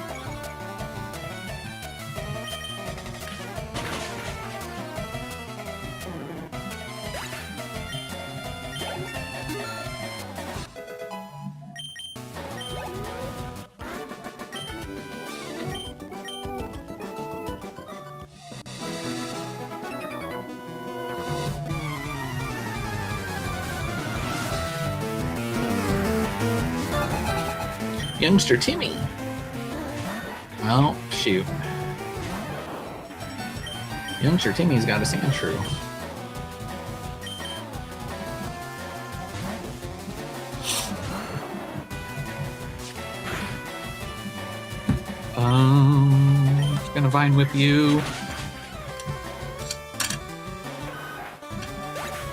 Youngster Timmy. Oh, shoot. Youngster Timmy's got a Sandshrew. Just gonna Vine Whip you.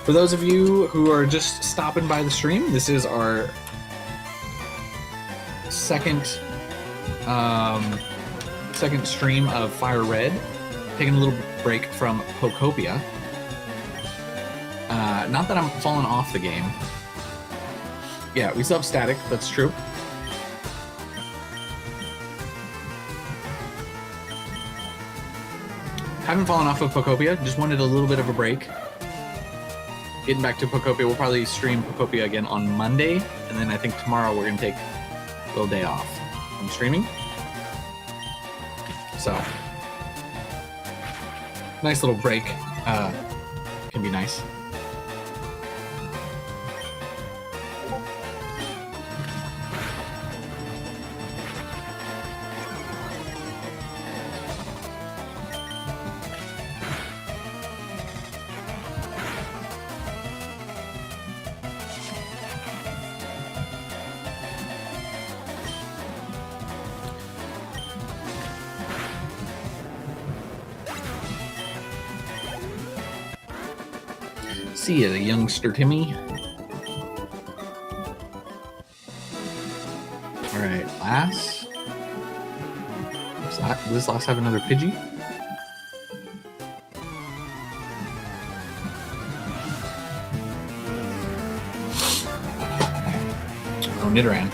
For those of you who are just stopping by the stream, this is our second stream of Fire Red, taking a little break from Pokopia. Not that I'm falling off the game. Yeah, we still have static, that's true. Haven't fallen off of Pokopia, just wanted a little bit of a break. Getting back to Pokopia, we'll probably stream Pokopia again on Monday, and then I think tomorrow we're going to take little day off from streaming. So, nice little break. Can be nice. See you, youngster Timmy. Alright, Lass. Does Lass have another Pidgey? Oh, Nidoran.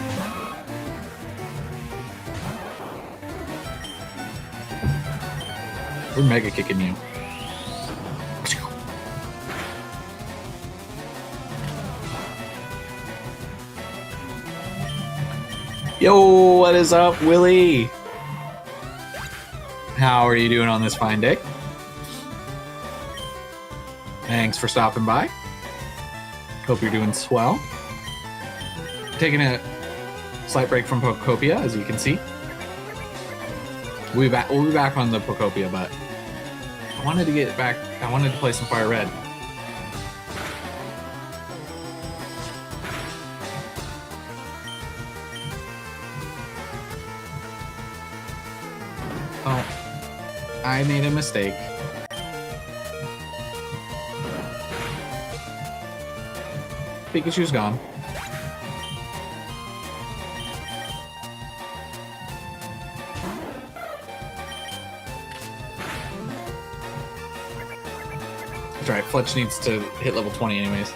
We're mega kicking you. Yo, what is up, Willie? How are you doing on this fine day? Thanks for stopping by. Hope you're doing swell. Taking a slight break from Pokopia, as you can see. We'll be back on the Pokopia, but I wanted to get back. I wanted to play some Fire Red. Oh, I made a mistake. Pikachu's gone. That's right, Fletch needs to hit level 20 anyways.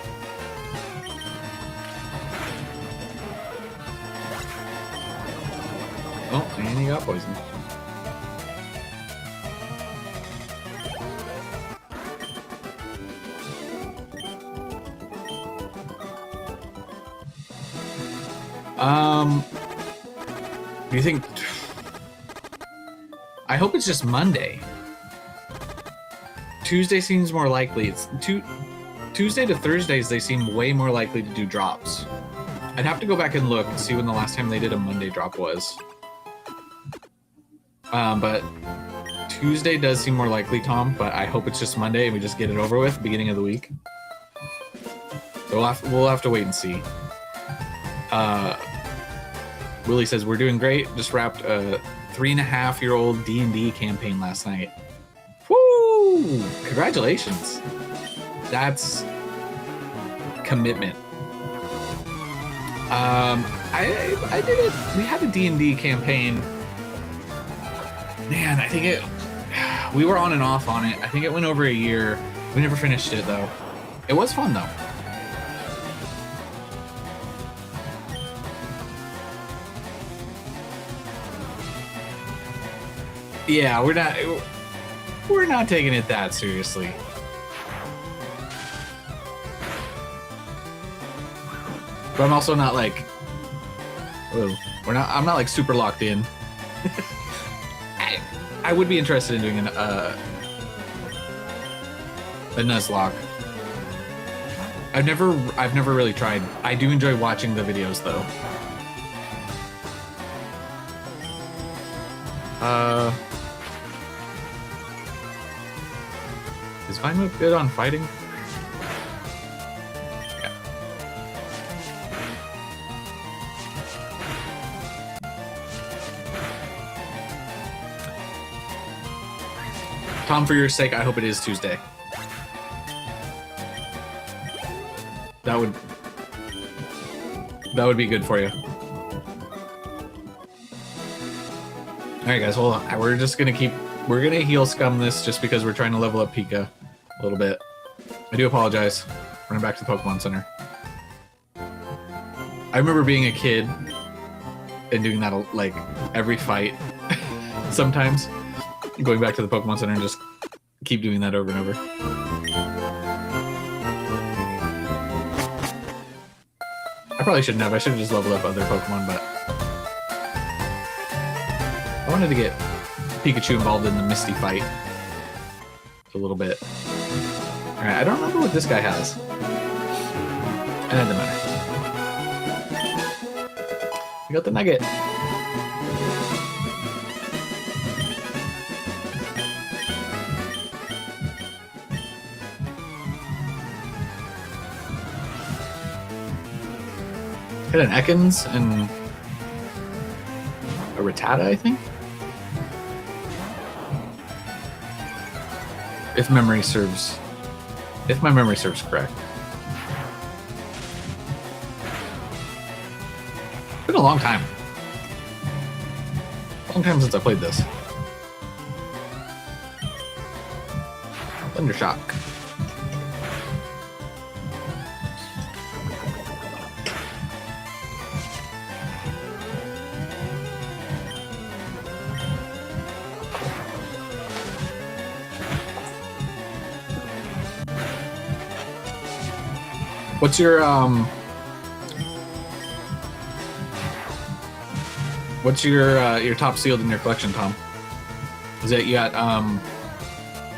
Oh, and he got poisoned. Do you think... I hope it's just Monday. Tuesday seems more likely. It's Tuesday to Thursdays, they seem way more likely to do drops. I'd have to go back and look and see when the last time they did a Monday drop was. But Tuesday does seem more likely, Tom, but I hope it's just Monday and we just get it over with, beginning of the week. So we'll have to wait and see. Willie says, we're doing great. Just wrapped a 3.5-year-old D&D campaign last night. Woo! Congratulations. That's commitment. I did it. We had a D&D campaign. Man, I think we were on and off on it. I think it went over a year. We never finished it, though. It was fun, though. Yeah, we're not taking it that seriously. But I'm also not like, I'm not like super locked in. I would be interested in doing a Nuzlocke. I've never really tried. I do enjoy watching the videos though. Is Vinewood good on fighting? Yeah. Tom, for your sake, I hope it is Tuesday. That would be good for you. Alright guys, well, we're gonna heal scum this just because we're trying to level up Pika a little bit. I do apologize. Running back to the Pokemon Center. I remember being a kid and doing that like every fight sometimes. Going back to the Pokemon Center and just keep doing that over and over. I probably shouldn't have. I should have just leveled up other Pokemon, but I wanted to get Pikachu involved in the Misty fight a little bit. Alright, I don't remember what this guy has. It doesn't matter. We got the Nugget. Hit an Ekans and a Rattata, I think. If my memory serves correct. Been a long time. Long time since I played this. Thundershock. What's your top sealed in your collection, Tom? Is it you got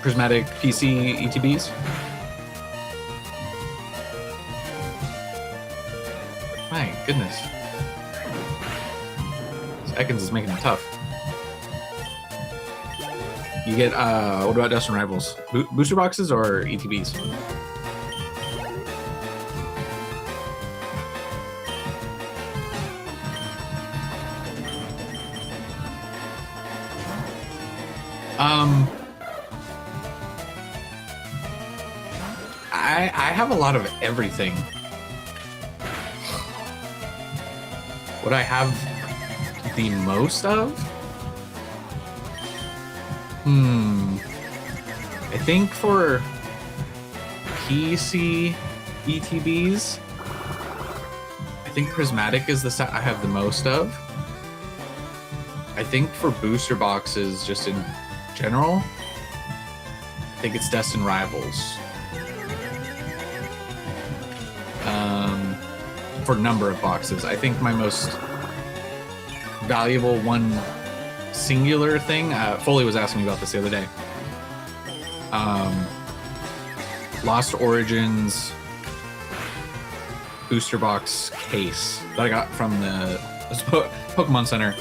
prismatic PC ETBs? My goodness. Ekans is making it tough. You get what about Dust and Rivals? Booster boxes or ETBs? I have a lot of everything. What I have the most of? I think for PC ETBs, I think Prismatic is the set I have the most of. I think for booster boxes, just in general, I think it's Destin Rivals. For number of boxes, I think my most valuable one singular thing, Foley was asking me about this the other day. Lost Origins booster box case that I got from the Pokemon Center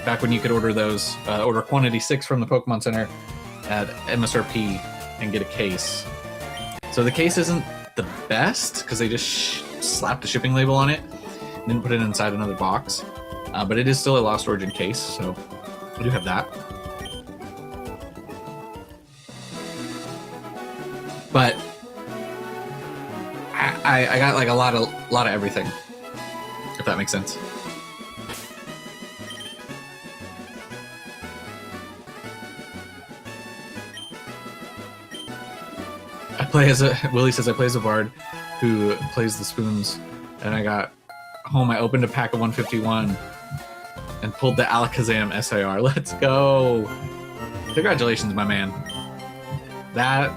back when you could order those, order quantity 6 from the Pokemon Center at MSRP and get a case. So the case isn't the best because they just slapped a shipping label on it and then put it inside another box, but it is still a Lost Origin case, so I do have that. But I got like a lot of everything, if that makes sense. Willie says I play as a bard who plays the spoons, and I got home, I opened a pack of 151 and pulled the Alakazam SIR. Let's go. Congratulations, my man. That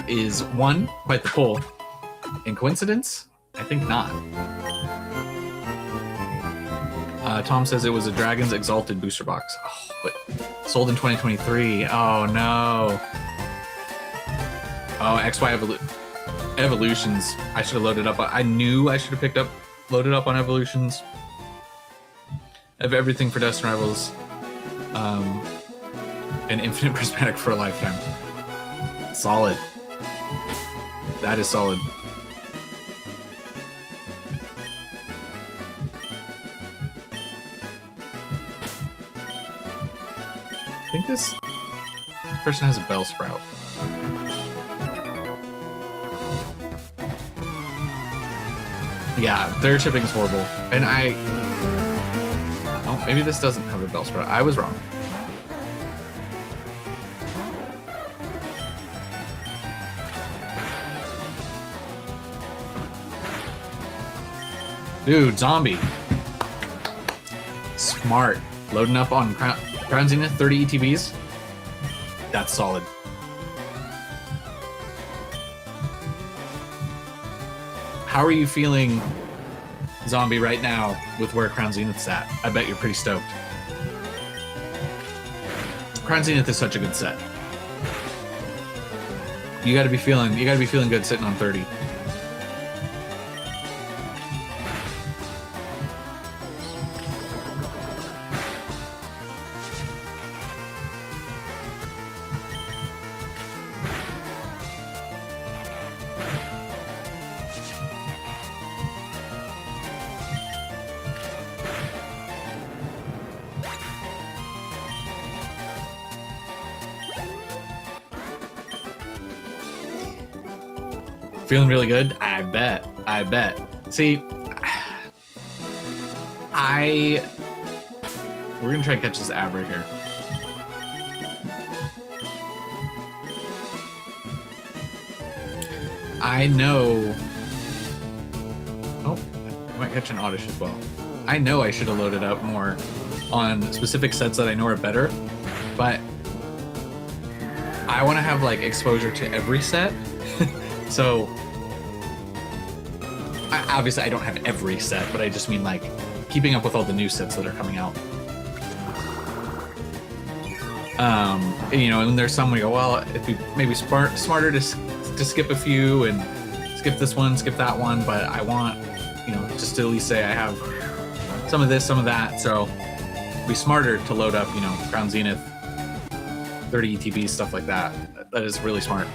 is one, quite the pull. In coincidence? I think not. Tom says it was a Dragon's Exalted booster box. Oh, but sold in 2023. Oh no. Oh, XY Evolutions. I should have loaded up. I knew I should have loaded up on Evolutions. I have everything for Dust and Rivals. And Infinite Prismatic for a lifetime. Solid. That is solid. I think this person has a Bellsprout. Yeah, their shipping is horrible. And oh, maybe this doesn't have a Bellsprout. I was wrong. Dude, Zombie. Smart. Loading up on Crown Zenith, 30 ETBs. That's solid. How are you feeling, Zombie, right now with where Crown Zenith's at? I bet you're pretty stoked. Crown Zenith is such a good set. You gotta be feeling good sitting on 30. Feeling really good? I bet. See, We're gonna try and catch this Abra here. I know. Oh, I might catch an Oddish as well. I know I should have loaded up more on specific sets that I know are better, but I want to have like exposure to every set. So obviously I don't have every set, but I just mean like keeping up with all the new sets that are coming out. You know, and there's some we go, well, it'd be maybe smarter to skip a few and skip this one, skip that one, but I want, you know, just to at least say I have some of this, some of that, so it'd be smarter to load up, you know, Crown Zenith, 30 ETBs, stuff like that. That is really smart.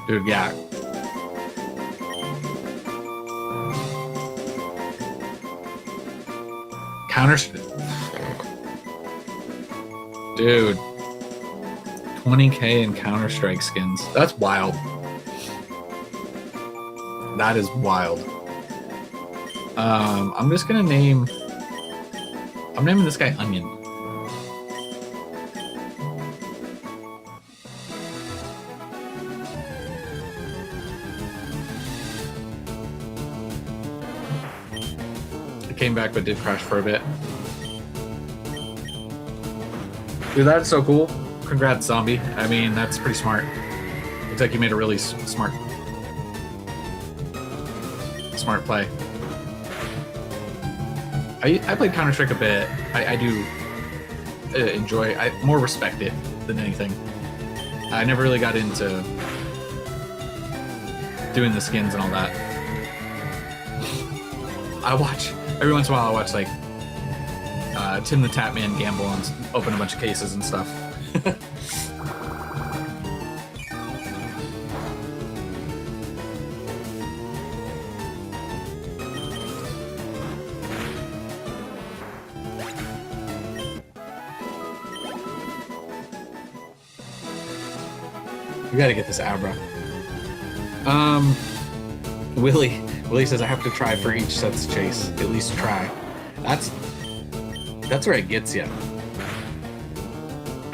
Dude, yeah. Dude. 20k in Counter-Strike skins. That's wild. That is wild. I'm just gonna name... I'm naming this guy Onion. Came back but did crash for a bit. Dude, that's so cool. Congrats, Zombie. I mean, that's pretty smart. Looks like you made a really smart play. I played Counter-Strike a bit. I do enjoy, I more respect it than anything. I never really got into doing the skins and all that. Every once in a while I watch like Tim the Tatman gamble and open a bunch of cases and stuff. We gotta get this Abra. Willie says I have to try for each set's chase. At least try. That's where it gets you.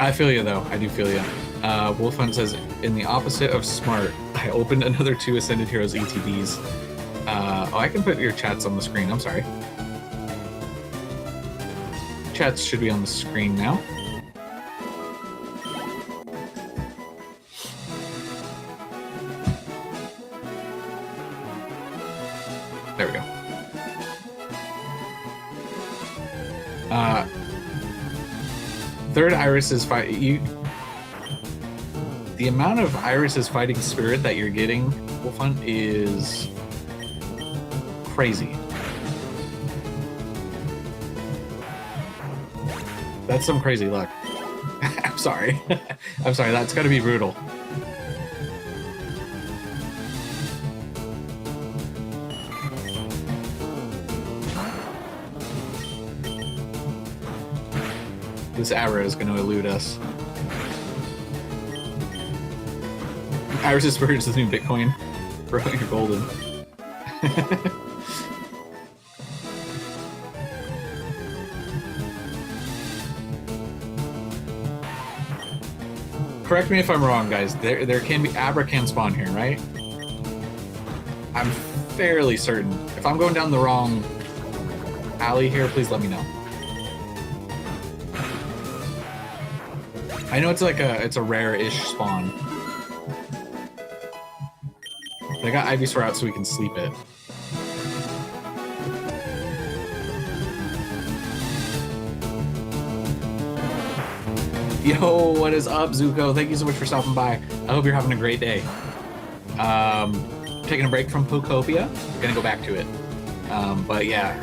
I feel you though. I do feel you. Wolfhunt says, in the opposite of smart, I opened another 2 Ascended Heroes ETBs. Oh, I can put your chats on the screen. I'm sorry. Chats should be on the screen now. There we go. Third Iris's fight. The amount of Iris's fighting spirit that you're getting, Wolfhunt, is crazy. That's some crazy luck. I'm sorry. I'm sorry. That's got to be brutal. This arrow is going to elude us. Iris' spirit is the new Bitcoin. Bro, you're golden. Correct me if I'm wrong, guys. There can be Abra can spawn here, right? I'm fairly certain. If I'm going down the wrong alley here, please let me know. I know it's like it's a rare-ish spawn. I got Ivysaur out so we can sleep it. Yo, what is up, Zuko? Thank you so much for stopping by. I hope you're having a great day. Taking a break from Pokopia. Gonna go back to it. But yeah,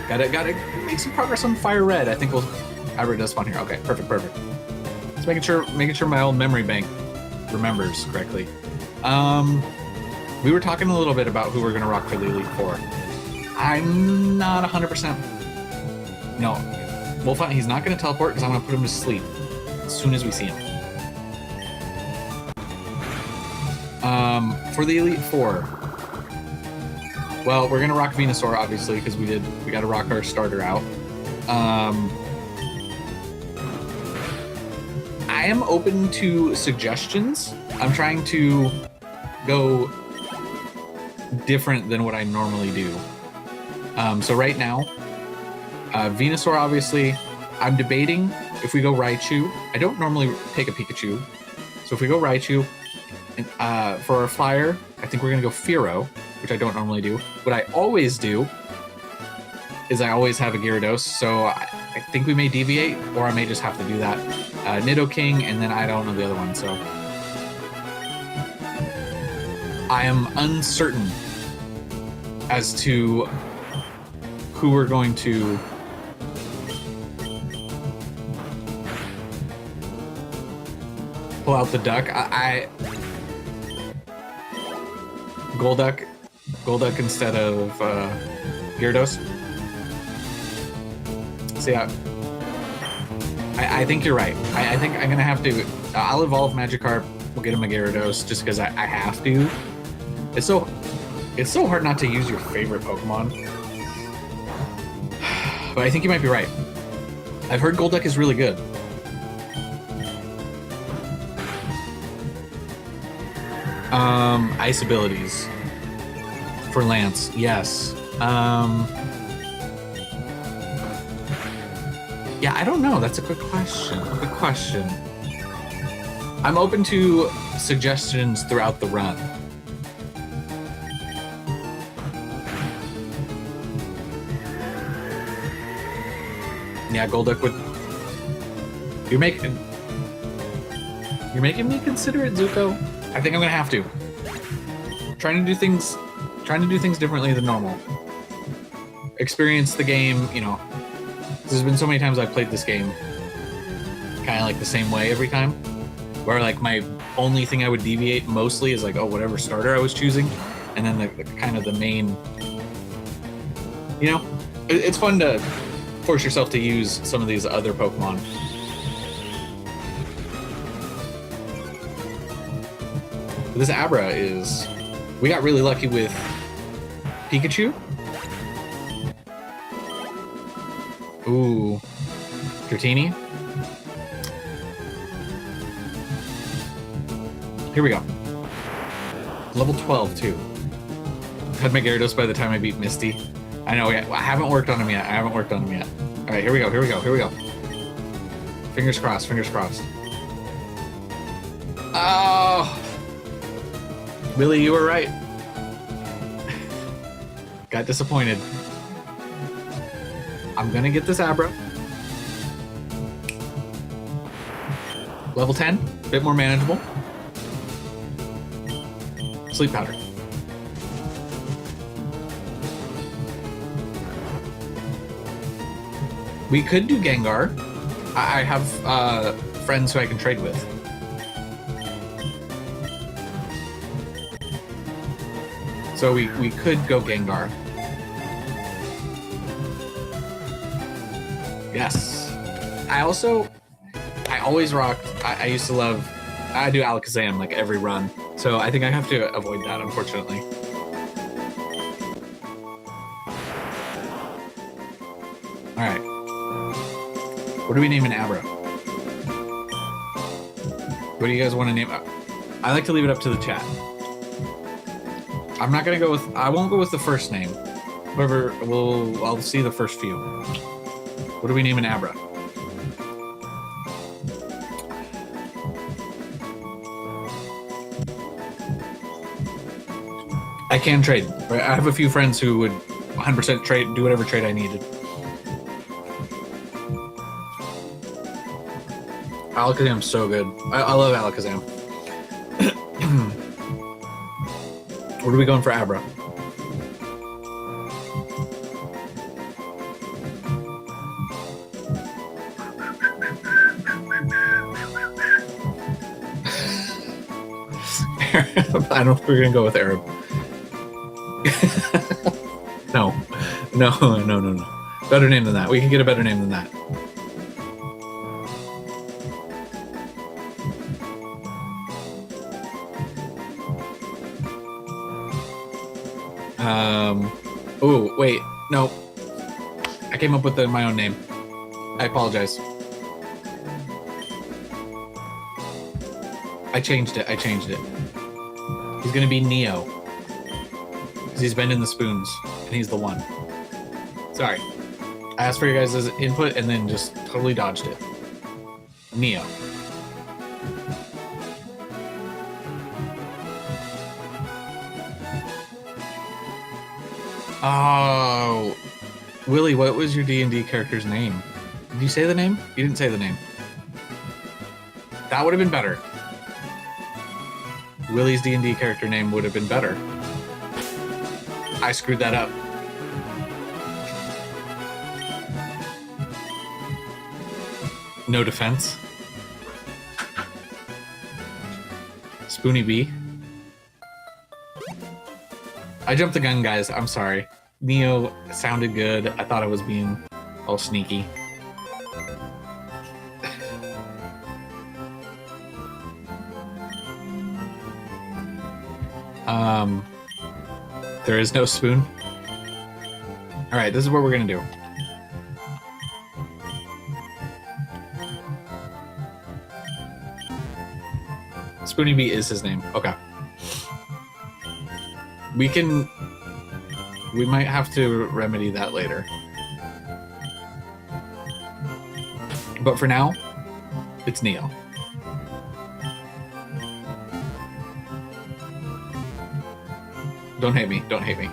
gotta make some progress on Fire Red. I think Abra does spawn here. Okay, perfect. Just making sure my old memory bank remembers correctly. We were talking a little bit about who we're gonna rock for the Elite Four. I'm not 100%. No, Wolfhunt, he's not gonna teleport because I'm gonna put him to sleep as soon as we see him. For the Elite Four, well, we're gonna rock Venusaur obviously because we got to rock our starter out. I am open to suggestions. I'm trying to go different than what I normally do. So right now, Venusaur, obviously, I'm debating if we go Raichu. I don't normally take a Pikachu. So if we go Raichu, and, for our flyer, I think we're going to go Fearow, which I don't normally do. What I always do is I always have a Gyarados, so I think we may deviate, or I may just have to do that. Nidoking, and then I don't know the other one, so... I am uncertain as to who we're going to pull out the duck. Golduck instead of Gyarados. See, I think you're right. I think I'm gonna have to. I'll evolve Magikarp. We'll get him a Gyarados just because I have to. It's so hard not to use your favorite Pokemon. But I think you might be right. I've heard Golduck is really good. Ice abilities for Lance, yes. Yeah, I don't know. That's a good question. I'm open to suggestions throughout the run. Yeah, Golduck would. You're making me consider it, Zuko. I think I'm gonna have to. Trying to do things differently than normal. Experience the game, you know. There's been so many times I've played this game kind of like the same way every time, where like my only thing I would deviate mostly is like, oh, whatever starter I was choosing, and then the kind of the main, you know, it's fun to force yourself to use some of these other Pokemon. But this Abra is, we got really lucky with Pikachu. Ooh, Dratini. Here we go. Level 12 too. Had my Gyarados by the time I beat Misty. I know, I haven't worked on him yet. All right, here we go. Fingers crossed. Oh! Billy, you were right. Got disappointed. I'm gonna get this Abra. Level 10, bit more manageable. Sleep powder. We could do Gengar. I have friends who I can trade with. So we could go Gengar. Yes. I always rocked. I used to love. I do Alakazam like every run, so I think I have to avoid that, unfortunately. All right. What do we name an Abra? What do you guys want to name? I like to leave it up to the chat. I'm not gonna go with. I won't go with the first name. However, I'll see the first few. What do we name an Abra? I can trade. I have a few friends who would 100% trade, do whatever trade I needed. Alakazam's so good. I love Alakazam. What are we going for Abra? I don't think we're gonna go with Arab. No. Better name than that. We can get a better name than that. Oh, wait. No. I came up with my own name. I apologize. I changed it. He's gonna be Neo. Because he's been in the spoons, and he's the one. Sorry. I asked for your guys' input and then just totally dodged it. Neo. Oh, Willie, what was your D&D character's name? Did you say the name? You didn't say the name. That would have been better. Willie's D&D character name would have been better. I screwed that up. No defense. Spoony B. I jumped the gun, guys. I'm sorry. Neo sounded good. I thought I was being all sneaky. There is no spoon. All right, this is what we're gonna do. Spoony B is his name. Okay. We might have to remedy that later. But for now, it's Neo. Don't hate me. Don't hate me.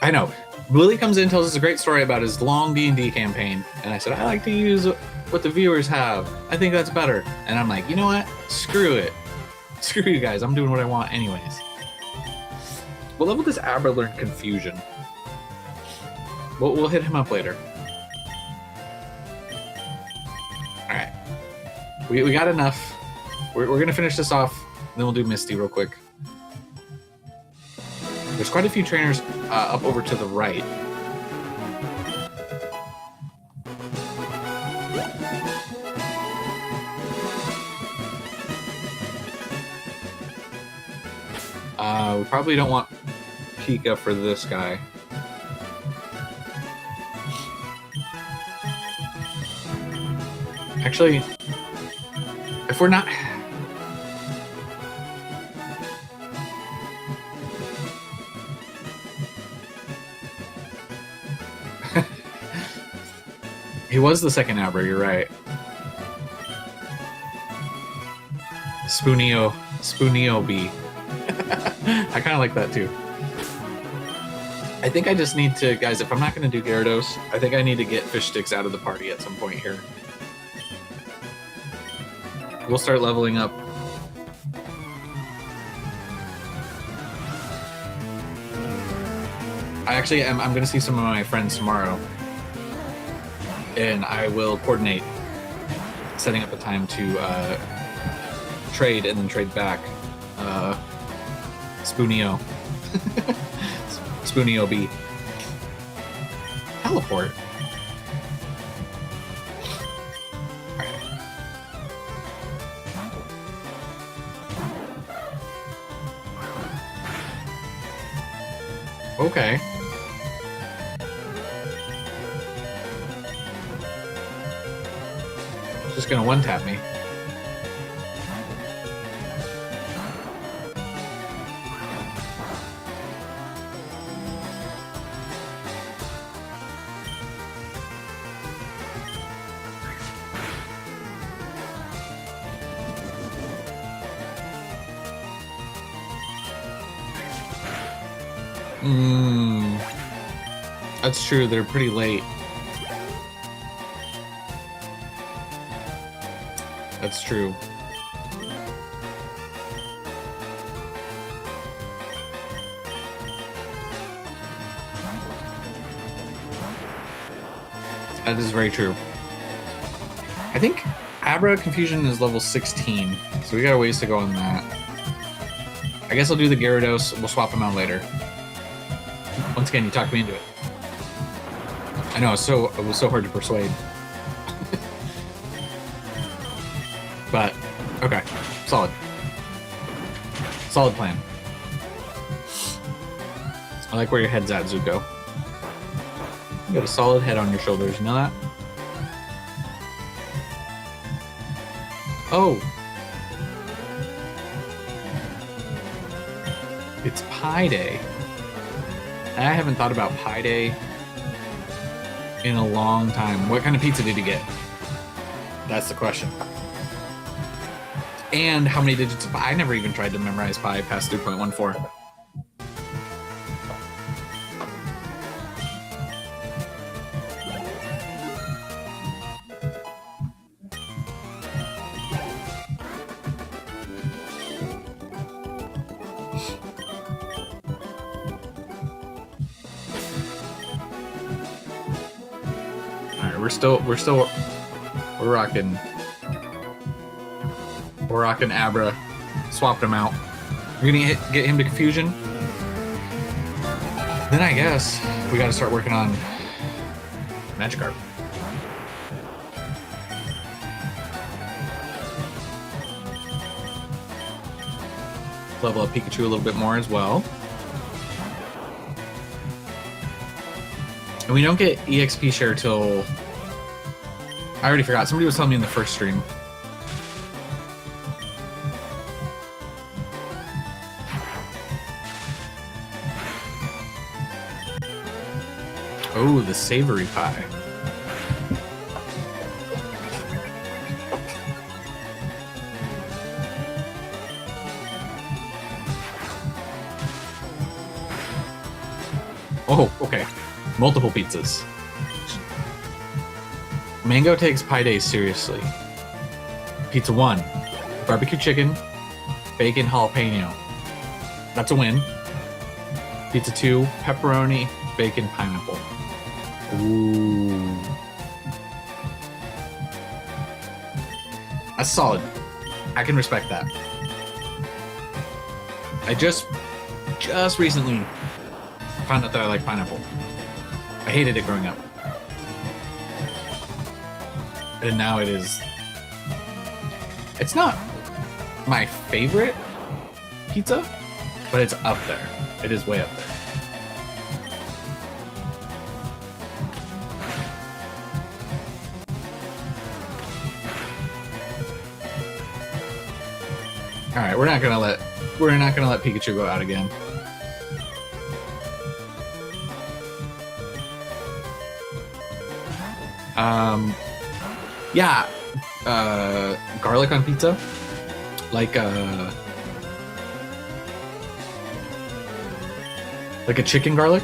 I know. Willie comes in and tells us a great story about his long D&D campaign. And I said, I like to use what the viewers have. I think that's better. And I'm like, you know what? Screw it. Screw you guys. I'm doing what I want anyways. What level does Abra learn Confusion? We'll hit him up later. Alright. We got enough. We're going to finish this off. Then we'll do Misty real quick. There's quite a few trainers up over to the right. We probably don't want Pika for this guy. Actually, if we're not... He was the second Abra, you're right. Spoonio B. I kind of like that too. I think I just need to, guys, if I'm not going to do Gyarados, I think I need to get Fish Sticks out of the party at some point here. We'll start leveling up. I'm going to see some of my friends tomorrow. And I will coordinate setting up a time to trade and then trade back. Spoonio. Spoonio B. Teleport. Okay. Just gonna one-tap me. That's true, they're pretty late. That's true. That is very true. I think Abra Confusion is level 16, so we got a ways to go on that. I guess I'll do the Gyarados, we'll swap them out later. Once again, you talked me into it. I know, it was so hard to persuade. But, okay. Solid. Solid plan. I like where your head's at, Zuko. You got a solid head on your shoulders, you know that? Oh! It's Pie Day. I haven't thought about Pie Day in a long time. What kind of pizza did you get? That's the question. And how many digits of pi? I never even tried to memorize pi past 3.14. We're rocking. We're rocking Abra. Swapped him out. We're gonna get him to Confusion. Then I guess we gotta start working on Magikarp. Level up Pikachu a little bit more as well. And we don't get EXP share till... I already forgot. Somebody was telling me in the first stream. Oh, the savory pie. Oh, okay. Multiple pizzas. Mango takes Pie Day seriously. Pizza 1, barbecue chicken, bacon jalapeno. That's a win. Pizza 2, pepperoni, bacon pineapple. Ooh. That's solid. I can respect that. I just recently found out that I like pineapple. I hated it growing up. And now it is... It's not my favorite pizza, but it's up there. It is way up there. All right, we're not gonna let Pikachu go out again. Yeah, garlic on pizza, like a chicken garlic,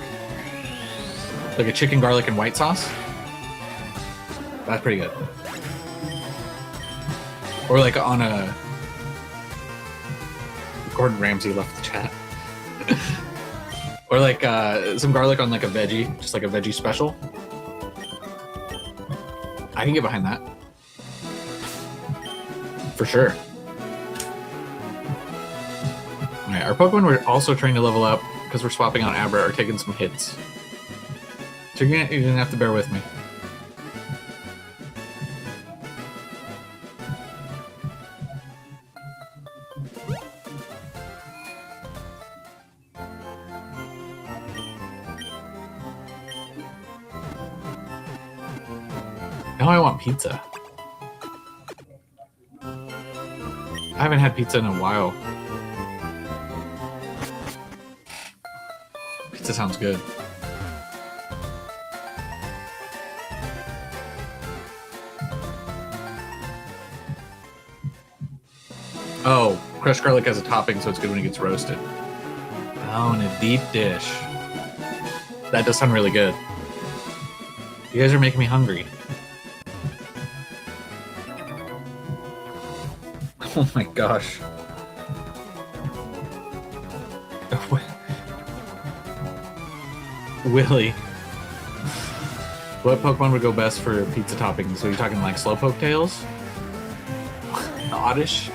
like a chicken garlic and white sauce. That's pretty good. Or like on a... Gordon Ramsay left the chat. Or like some garlic on like a veggie, just like a veggie special. I can get behind that. For sure. Alright, our Pokemon we're also trying to level up because we're swapping out Abra are taking some hits. So you're gonna have to bear with me. Now I want pizza. I haven't had pizza in a while. Pizza sounds good. Oh, crushed garlic has a topping, so it's good when it gets roasted. Oh, in a deep dish. That does sound really good. You guys are making me hungry. Oh my gosh. Willie. What Pokemon would go best for pizza toppings? So you're talking like Slowpoke Tails? Oddish?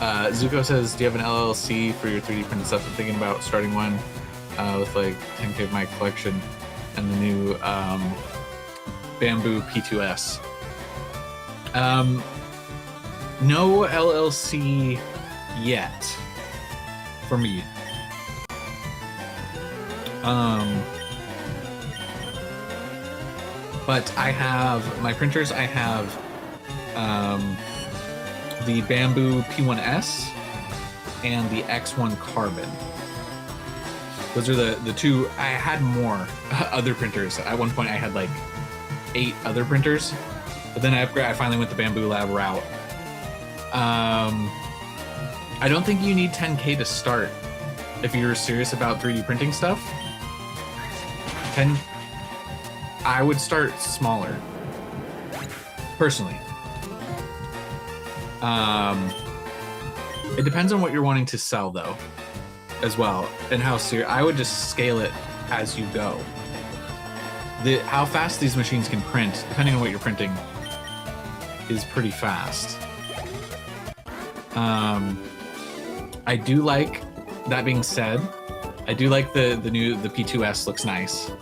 Zuko says, do you have an LLC for your 3D printed stuff? I'm thinking about starting one with like 10K of my collection and the new Bamboo P2S. No LLC yet for me. But I have my printers. I have the Bamboo P1S and the X1 Carbon. Those are the two. I had more other printers. At one point I had like 8 other printers, but then I finally went the Bamboo Lab route. I don't think you need 10K to start if you're serious about 3D printing stuff. I would start smaller, personally. It depends on what you're wanting to sell, though, as well, and how serious. I would just scale it as you go. How fast these machines can print, depending on what you're printing, is pretty fast. I do like, that being said, I do like the P2S looks nice.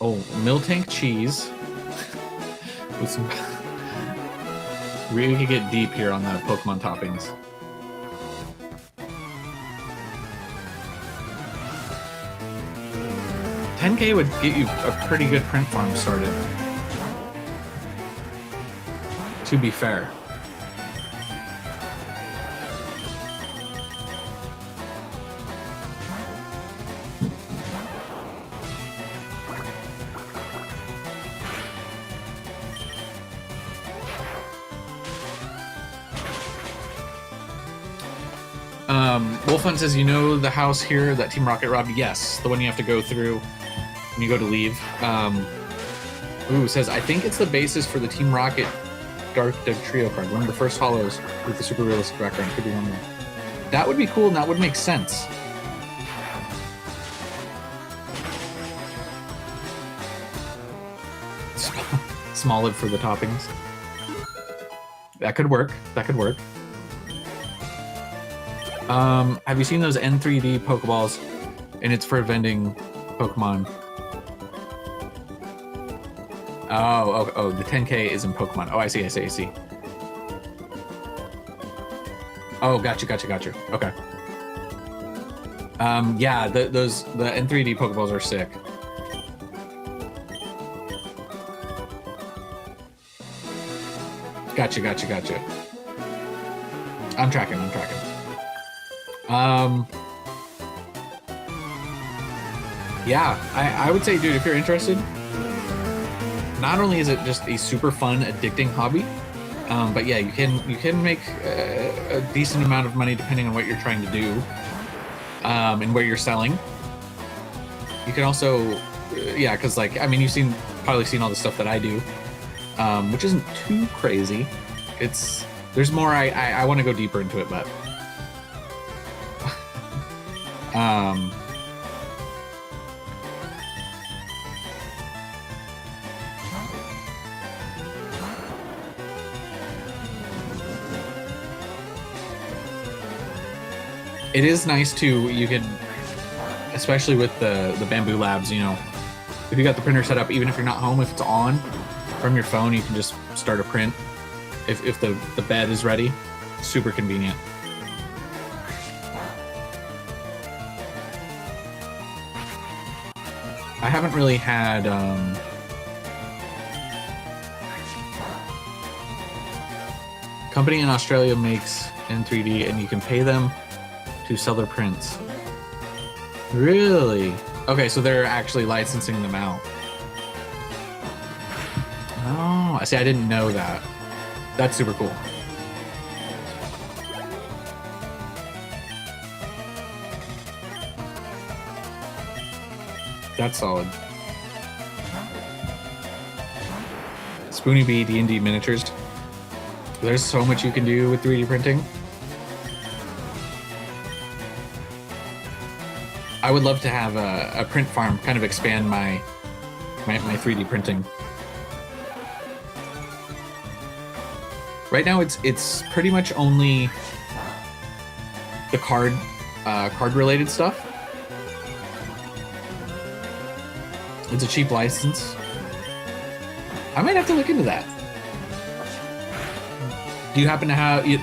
Oh, Miltank cheese. With some we could get deep here on the Pokemon toppings. $10K would get you a pretty good print farm started, to be fair. Wolfun says, you know the house here that Team Rocket robbed? Yes, the one you have to go through when you go to leave. Says, I think it's the basis for the Team Rocket Dark Trio card, one of the first hollows with the super realistic background. Could be one more. That would be cool, and that would make sense. Smolid for the toppings. That could work. That could work. Have you seen those N3D Pokeballs? And it's for vending Pokemon. Oh, the 10K is in Pokemon. Oh, I see. Oh, gotcha. Okay. Yeah, the N3D Pokeballs are sick. Gotcha. I'm tracking. Yeah, I would say, dude, if you're interested, not only is it just a super fun, addicting hobby, but yeah, you can make a decent amount of money depending on what you're trying to do, and where you're selling. You can also, yeah, because like, I mean, you've probably seen all the stuff that I do, which isn't too crazy. There's more. I want to go deeper into it, but it is nice too. You can, especially with the Bamboo Labs, you know, if you got the printer set up, even if you're not home, if it's on from your phone, you can just start a print. If the bed is ready, super convenient. I haven't really had company in Australia makes N3D and you can pay them to sell their prints. Really? Okay, so they're actually licensing them out. Oh, I see. I didn't know that. That's super cool. That's solid. Spoony Bee D&D miniatures. There's so much you can do with 3D printing. I would love to have a print farm kind of expand my 3D printing. Right now, it's pretty much only the card related stuff. It's a cheap license. I might have to look into that. Do you happen to have you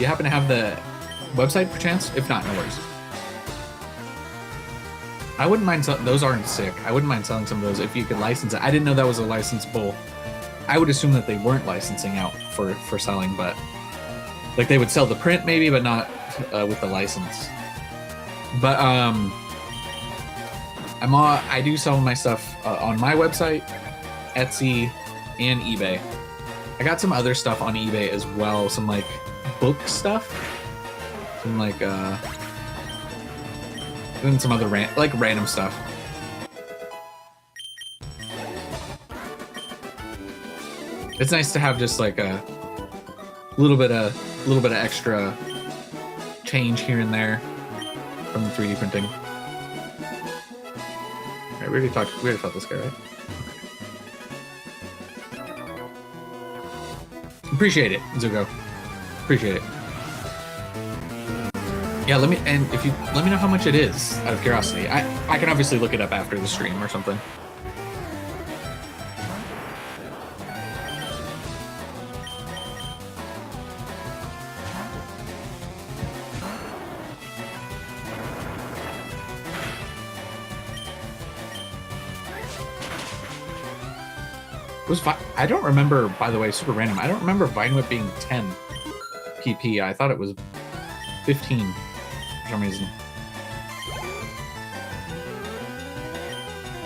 happen to have the website perchance? If not, no worries. I wouldn't mind those aren't sick. I wouldn't mind selling some of those if you could license it. I didn't know that was a licensable. I would assume that they weren't licensing out for selling, but like they would sell the print maybe, but not with the license. But I do sell my stuff on my website, Etsy, and eBay. I got some other stuff on eBay as well, some like book stuff, some like and some other random stuff. It's nice to have just like a little bit of extra change here and there from the 3D printing. All right, we already fought this guy, right? Appreciate it, Zuko. Appreciate it. Yeah, let me know how much it is out of curiosity. I can obviously look it up after the stream or something. I don't remember, by the way, super random. I don't remember Vine Whip being 10 PP. I thought it was 15 for some reason.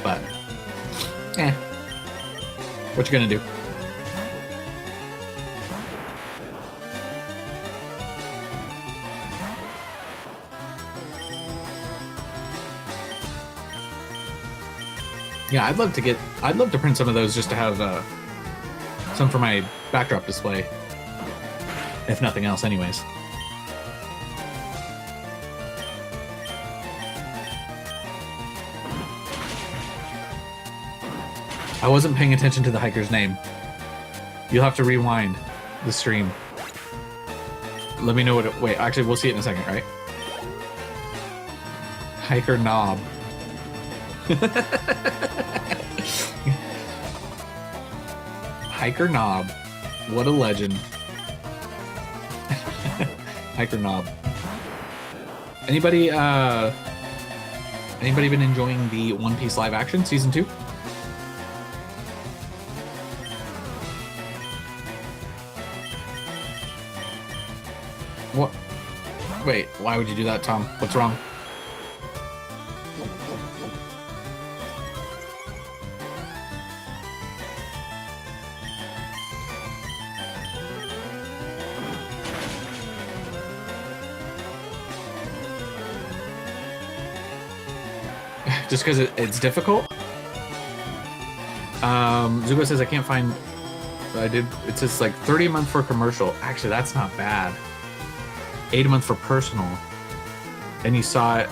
But, what you gonna do? Yeah, I'd love to print some of those just to have some for my backdrop display, if nothing else, anyways. I wasn't paying attention to the hiker's name. You'll have to rewind the stream. Let me know what it... Wait, actually, we'll see it in a second, right? Hiker Knob. Hiker Knob. What a legend. Hiker Knob. Anybody been enjoying the One Piece live action season 2? What? Wait, why would you do that, Tom? What's wrong? Just because it's difficult? Zuko says I can't find... It says like 30 a month for commercial. Actually, that's not bad. 8 a month for personal. And you saw it...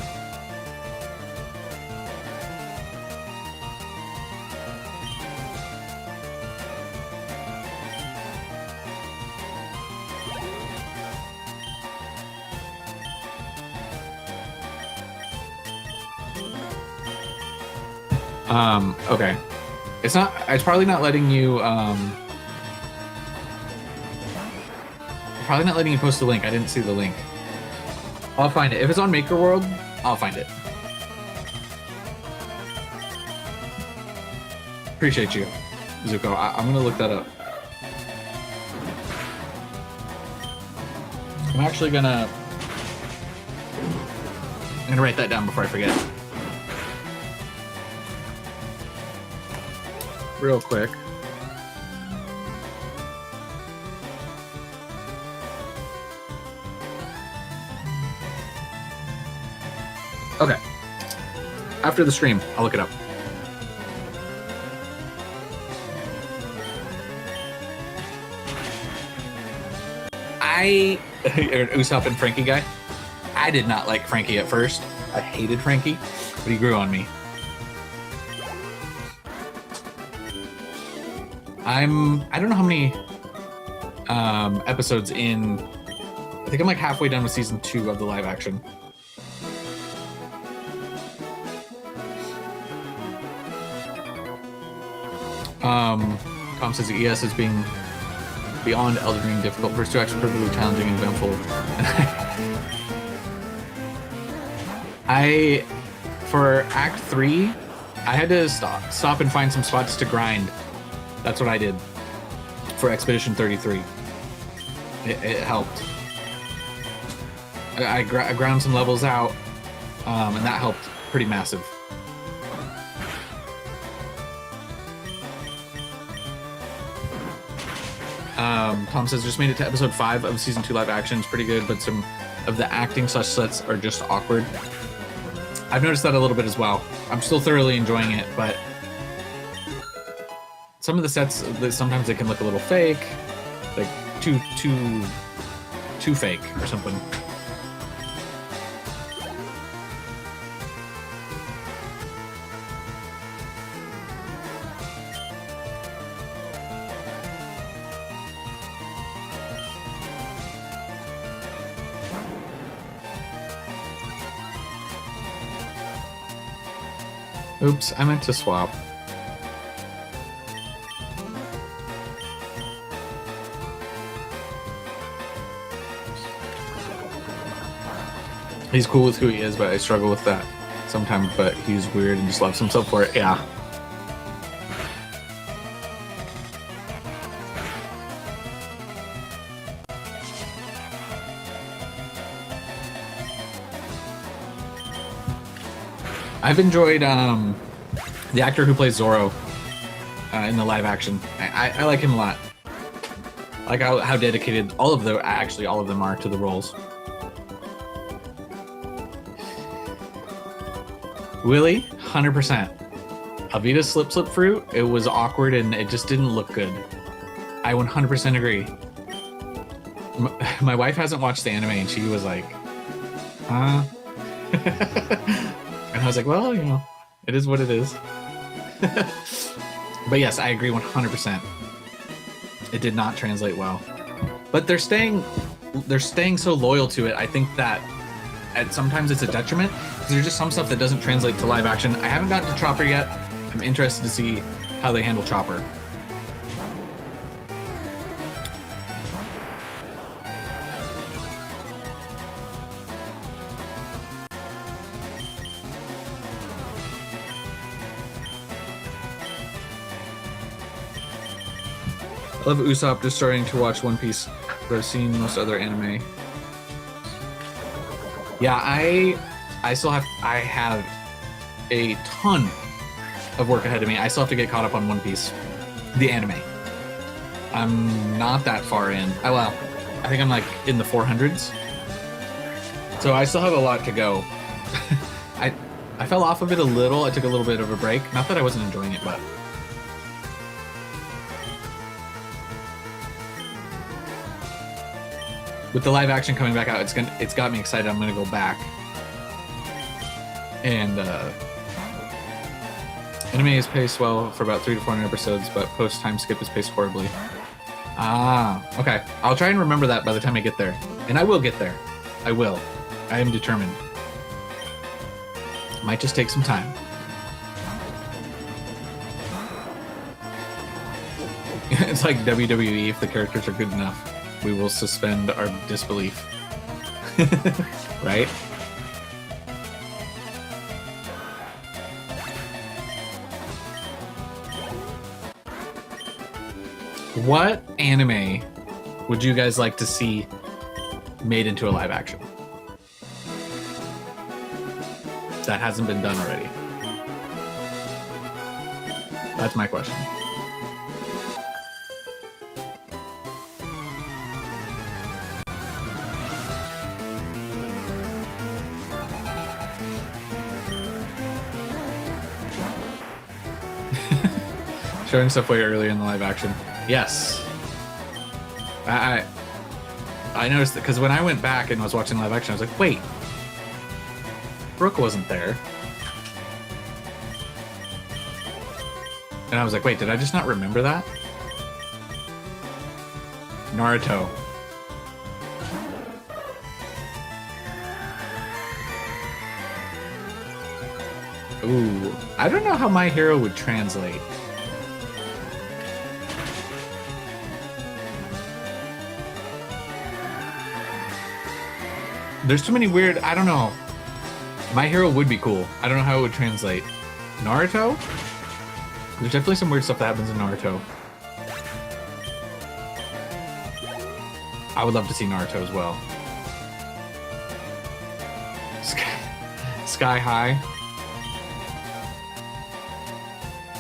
Okay. It's probably not letting you, probably not letting you post the link. I didn't see the link. I'll find it. If it's on Maker World, I'll find it. Appreciate you, Zuko. I'm gonna look that up. I'm actually gonna write that down before I forget. Real quick. Okay. After the stream, I'll look it up. Usopp and Frankie guy. I did not like Frankie at first. I hated Frankie, but he grew on me. I don't know how many episodes in. I think I'm like halfway done with season 2 of the live action. Tom says the ES is being beyond Elden Ring difficult. First 2 acts are perfectly challenging and eventful. For Act 3, I had to stop and find some spots to grind. That's what I did for Expedition 33. It helped. I ground some levels out, and that helped pretty massive. Tom says, just made it to episode 5 of season 2 live action. It's pretty good, but some of the acting sets are just awkward. I've noticed that a little bit as well. I'm still thoroughly enjoying it, but some of the sets, sometimes they can look a little fake, like too fake or something. Oops, I meant to swap. He's cool with who he is, but I struggle with that sometimes, but he's weird and just loves himself for it. Yeah. I've enjoyed the actor who plays Zoro in the live action. I like him a lot. I like how dedicated all of them are to the roles. Willie, 100%. Alvida's slip fruit, it was awkward and it just didn't look good. I 100% agree. My wife hasn't watched the anime and she was like, huh? And I was like, well, you know, it is what it is. But yes, I agree 100%. It did not translate well. But they're staying so loyal to it. I think that sometimes it's a detriment because there's just some stuff that doesn't translate to live action. I haven't gotten to Chopper yet. I'm interested to see how they handle Chopper. I love Usopp just starting to watch One Piece, but I've seen most other anime. Yeah, I have a ton of work ahead of me. I still have to get caught up on One Piece, the anime. I'm not that far in. Well, I think I'm like in the 400s. So I still have a lot to go. I fell off of it a little. I took a little bit of a break. Not that I wasn't enjoying it, but with the live action coming back out, it's got me excited. I'm gonna go back. And anime is paced well for about 300 to 400 episodes, but post time skip is paced horribly. Ah, okay. I'll try and remember that by the time I get there, and I will get there. I will. I am determined. Might just take some time. It's like WWE. If the characters are good enough, we will suspend our disbelief. Right? What anime would you guys like to see made into a live action that hasn't been done already? That's my question. Showing stuff way earlier in the live action. Yes. I noticed that because when I went back and was watching live action, I was like, wait, Brooke wasn't there. And I was like, wait, did I just not remember that? Naruto. Ooh, I don't know how My Hero would translate. There's too many weird, I don't know. My Hero would be cool. I don't know how it would translate. Naruto? There's definitely some weird stuff that happens in Naruto. I would love to see Naruto as well. Sky High.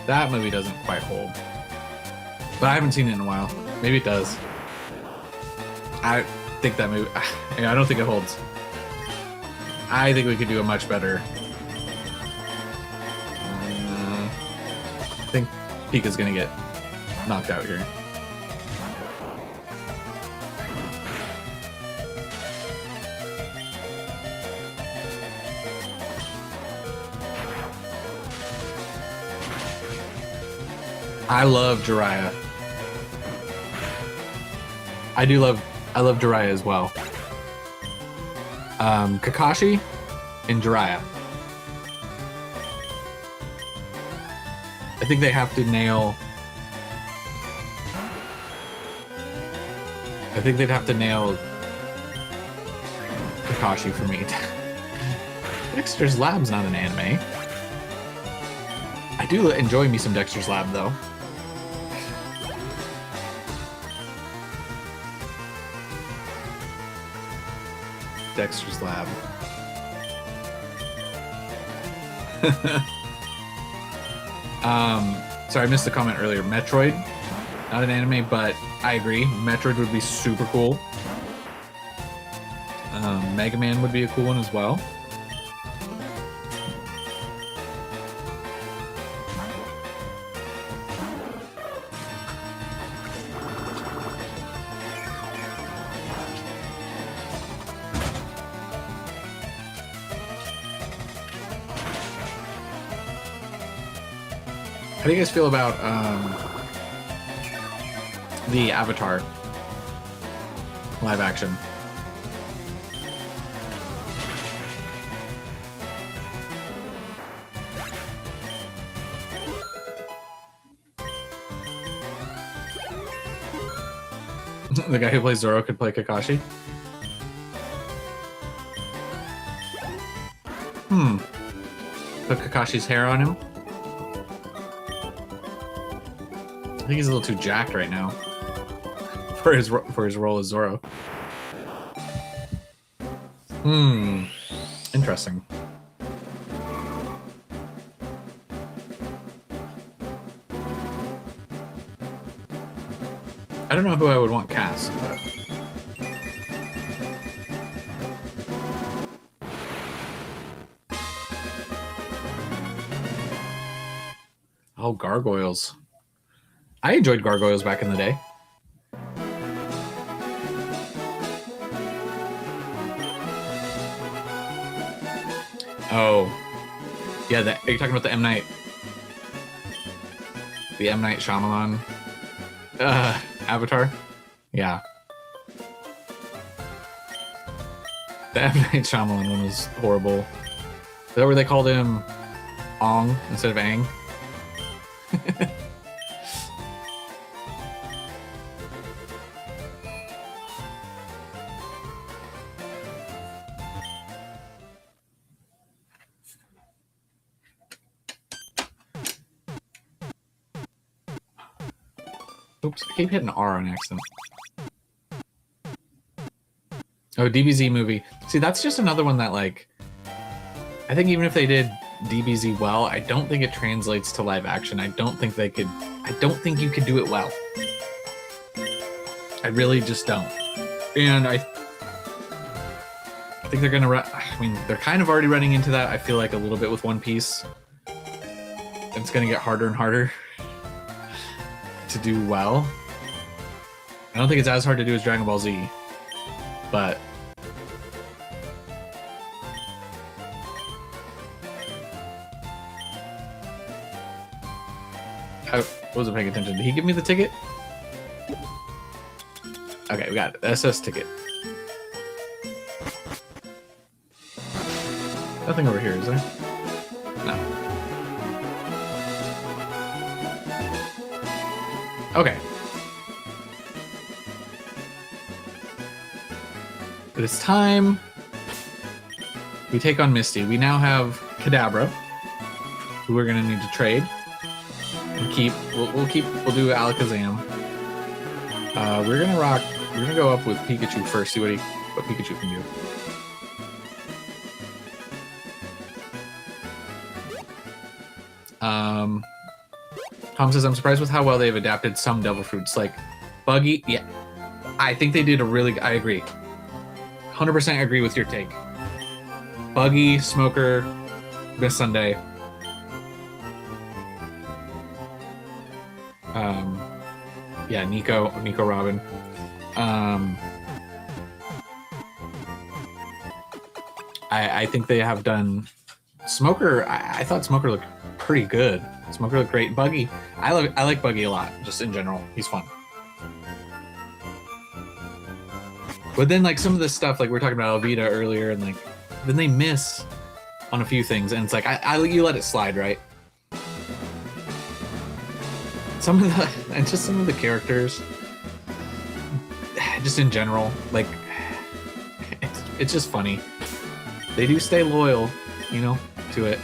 That movie doesn't quite hold. But I haven't seen it in a while. Maybe it does. I think that movie... Yeah, I don't think it holds. I think we could do a much better... I think Pika's gonna get knocked out here. I love Jiraiya. I love Jiraiya as well. Kakashi and Jiraiya. I think they have to nail... I think they'd have to nail Kakashi for me. Dexter's Lab's not an anime. I do enjoy me some Dexter's Lab, though. Dexter's Lab. Sorry, I missed the comment earlier. Metroid, not an anime, but I agree. Metroid would be super cool. Mega Man would be a cool one as well. How do you guys feel about the Avatar live action? The guy who plays Zoro could play Kakashi? Put Kakashi's hair on him? I think he's a little too jacked right now for his role as Zoro. Interesting. I don't know who I would want cast, but... Oh, Gargoyles. I enjoyed Gargoyles back in the day. Oh. Yeah, are you talking about the M. Night? The M. Night Shyamalan Avatar? Yeah. The M. Night Shyamalan one was horrible. Is that where they called him Ong instead of Aang? Oops, I keep hitting R on accident. Oh, DBZ movie. See, that's just another one that, like, I think even if they did DBZ well, I don't think it translates to live action. I don't think they could, I don't think you could do it well. I really just don't. And I think they're gonna I mean, they're kind of already running into that, I feel like, a little bit with One Piece. It's gonna get harder and harder to do well. I don't think it's as hard to do as Dragon Ball Z, but I wasn't paying attention. Did he give me the ticket? Okay, we got it. SS ticket. Nothing over here, is there? No. Okay. But it's time we take on Misty. We now have Kadabra, who we're gonna need to trade. And keep. We'll do Alakazam. We're gonna go up with Pikachu first. See what Pikachu can do. Tom says, I'm surprised with how well they've adapted some devil fruits, like Buggy. Yeah, I think they did a really. I agree. 100% agree with your take. Buggy, Smoker, Miss Sunday. Yeah, Nico Robin. I think they have done Smoker. I thought Smoker looked pretty good. Smoker looked great. Buggy, I like Buggy a lot, just in general. He's fun. But then, like, some of this stuff, like we were talking about Alvida earlier, and like, then they miss on a few things, and it's like you let it slide, right? Some of the characters, just in general, like, it's just funny. They do stay loyal, you know, to it.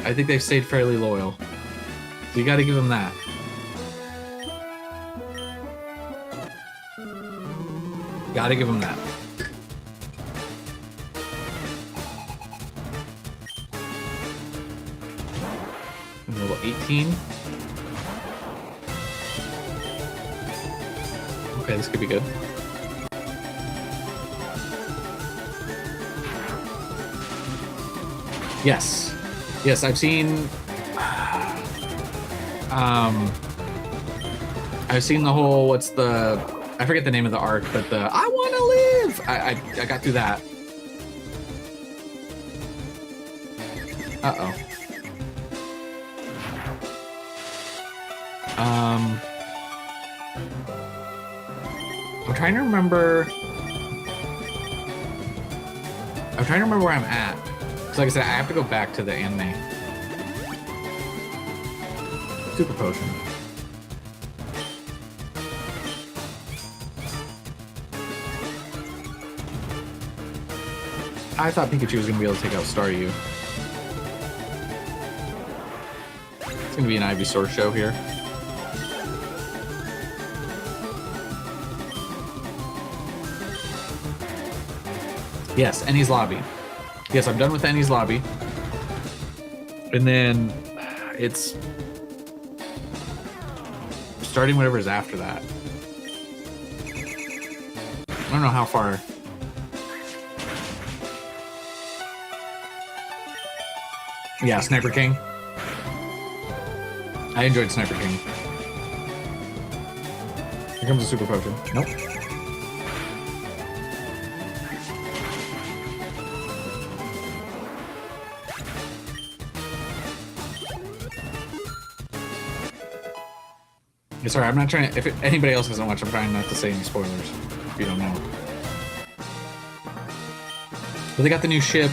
I think they've stayed fairly loyal. So you got to give them that. Got to give them that. Level 18. Okay, this could be good. Yes. Yes, I've seen I've seen the whole I forget the name of the arc, but the I wanna live! I got through that. Uh-oh. I'm trying to remember where I'm at. Because like I said, I have to go back to the anime. Super Potion. I thought Pikachu was going to be able to take out Staryu. It's going to be an Ivysaur show here. Yes, Ennie's Lobby. Yes, I'm done with Ennie's Lobby. And then it's starting whatever's after that. I don't know how far. Yeah, Sniper King. I enjoyed Sniper King. Here comes a Super Potion. Nope. Yeah, sorry, I'm not trying to... If anybody else hasn't watched, I'm trying not to say any spoilers, if you don't know. But they got the new ship.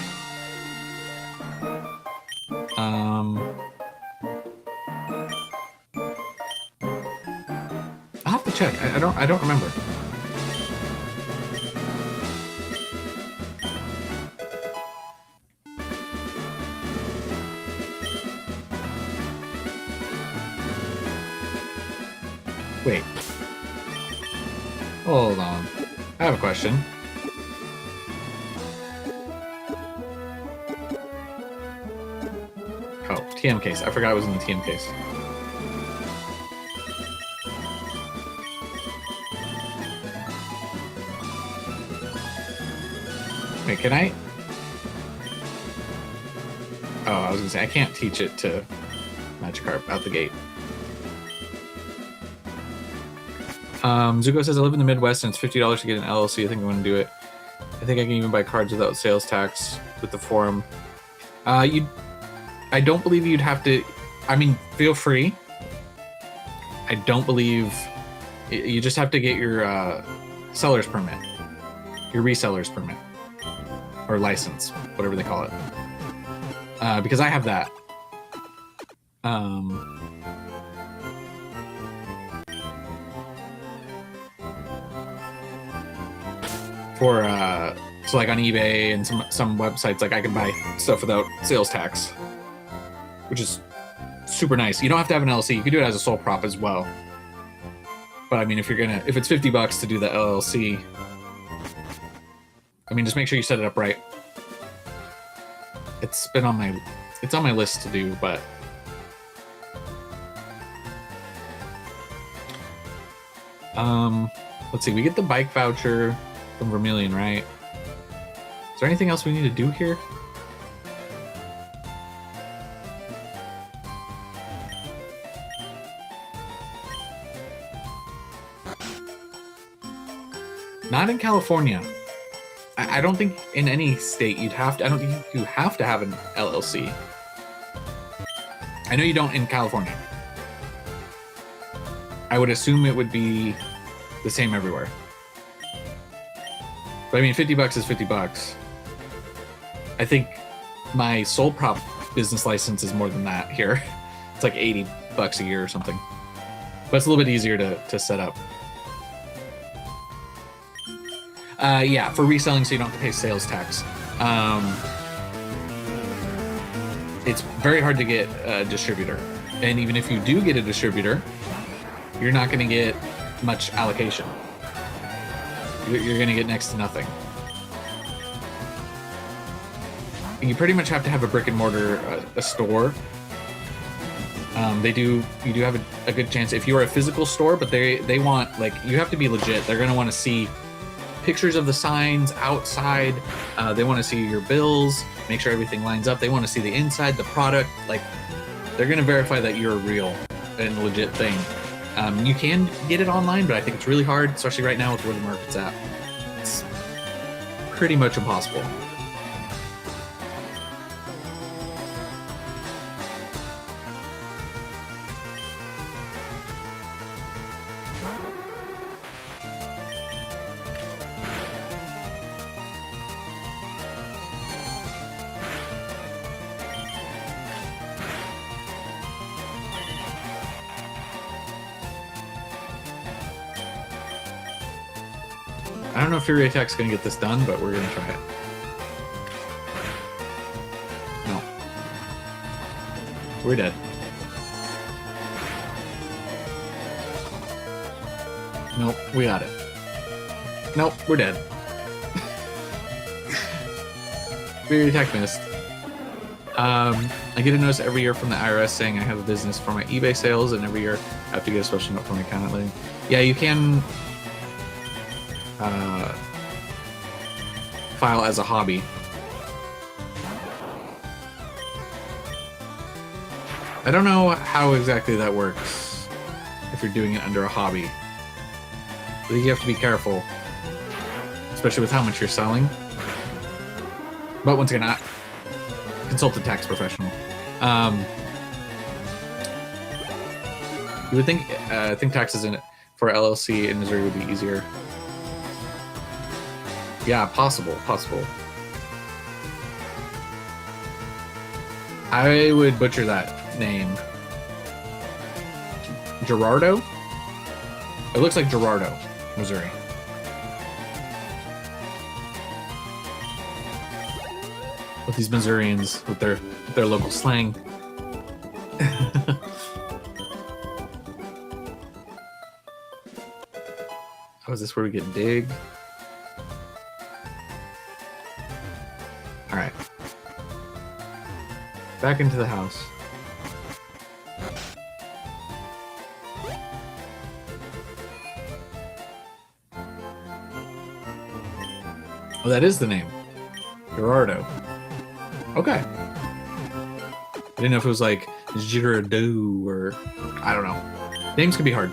I'll have to check. I don't remember. Wait. Hold on. I have a question. Oh, TM case. I forgot it was in the TM case. Wait, can I? Oh, I was gonna say, I can't teach it to Magikarp out the gate. Zuko says, I live in the Midwest and it's $50 to get an LLC. I think I'm going to do it. I think I can even buy cards without sales tax with the forum. I don't believe you'd have to... I mean, feel free. I don't believe You just have to get your seller's permit, your reseller's permit, or license, whatever they call it. Because I have that. For so like on eBay and some websites, like I can buy stuff without sales tax, which is super nice. You don't have to have an LLC. You can do it as a sole prop as well. But I mean, if it's $50 to do the LLC, I mean, just make sure you set it up right. It's on my list to do, but let's see. We get the bike voucher from Vermilion, right? Is there anything else we need to do here? Not in California. I don't think in any state you'd have to. I don't think you have to have an LLC. I know you don't in California. I would assume it would be the same everywhere. But I mean, $50 is $50. I think my sole prop business license is more than that here. It's like $80 a year or something. But it's a little bit easier to set up. Yeah, for reselling, so you don't have to pay sales tax. It's very hard to get a distributor. And even if you do get a distributor, you're not going to get much allocation. You're going to get next to nothing. You pretty much have to have a brick and mortar, a store. You do have a good chance if you're a physical store, but they want, like, you have to be legit. They're going to want to see pictures of the signs outside. They want to see your bills, make sure everything lines up. They want to see the inside, the product. Like, they're going to verify that you're a real and legit thing. You can get it online, but I think it's really hard, especially right now with where the market's at. It's pretty much impossible. I don't know if Fury Attack's gonna get this done, but we're gonna try it. No. We're dead. Nope, we got it. Nope, we're dead. Fury Attack missed. I get a notice every year from the IRS saying I have a business for my eBay sales, and every year I have to get a special note from my accountant. Yeah, you can file as a hobby. I don't know how exactly that works if you're doing it under a hobby. I think you have to be careful, especially with how much you're selling. But once again, consult a tax professional. You would think taxes in it for LLC in Missouri would be easier. Yeah, possible. I would butcher that name. Gerardo? It looks like Gerardo, Missouri. With these Missourians with their local slang. Oh, is this where we get dig? All right. Back into the house. Oh, that is the name. Gerardo. Okay. I didn't know if it was like Girardeau or I don't know. Names can be hard,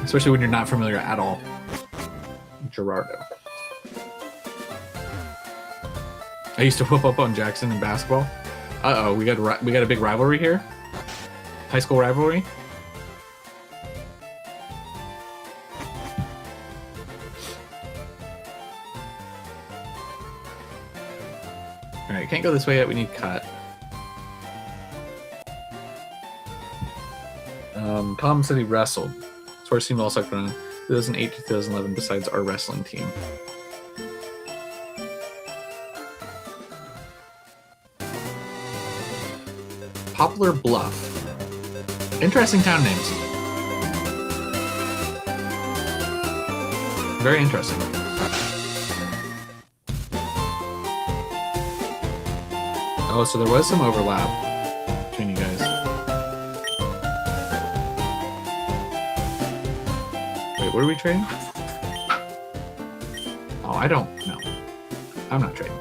especially when you're not familiar at all. Gerardo. I used to whoop up on Jackson in basketball. Uh-oh, we got a big rivalry here. High school rivalry. can't go this way yet. We need cut. Tom said he wrestled. So our team also from 2008 to 2011 besides our wrestling team. Poplar Bluff. Interesting town names. Very interesting. Oh, so there was some overlap between you guys. Wait, what are we trading? Oh, I don't know. I'm not trading.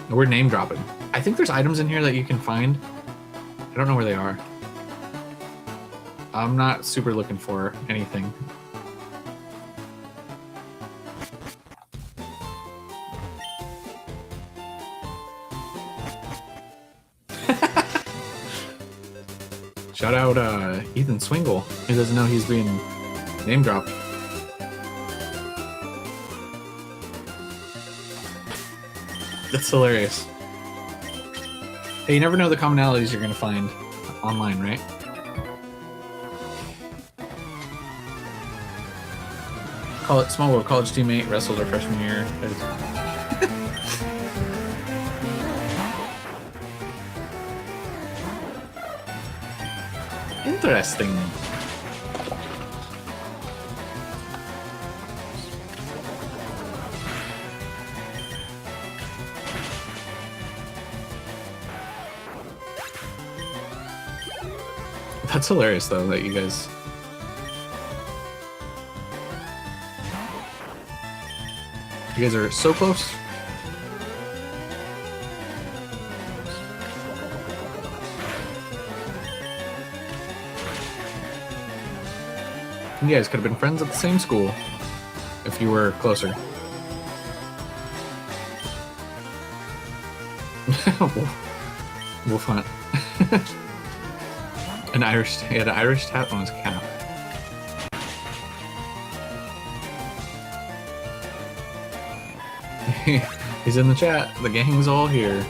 No, we're name dropping. I think there's items in here that you can find. I don't know where they are. I'm not super looking for anything. Shout out Ethan Swingle. He doesn't know he's being name dropped. That's hilarious. Hey, you never know the commonalities you're gonna find online, right? Call it small world. College teammate wrestled our freshman year. Interesting. That's hilarious, though, that you guys... You guys are so close. You guys could have been friends at the same school if you were closer. Wolf hunt. He had an Irish tat on his cap. He's in the chat. The gang's all here.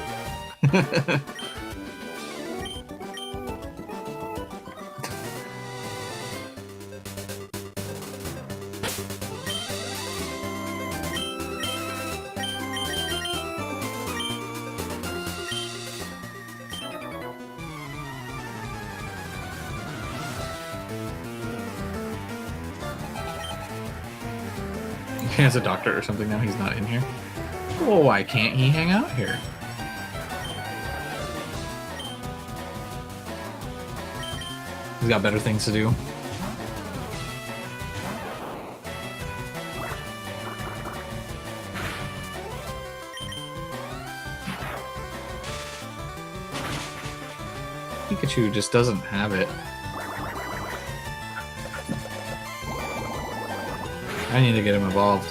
He has a doctor or something now. He's not in here. Well, why can't he hang out here? He's got better things to do. Pikachu just doesn't have it. I need to get him evolved.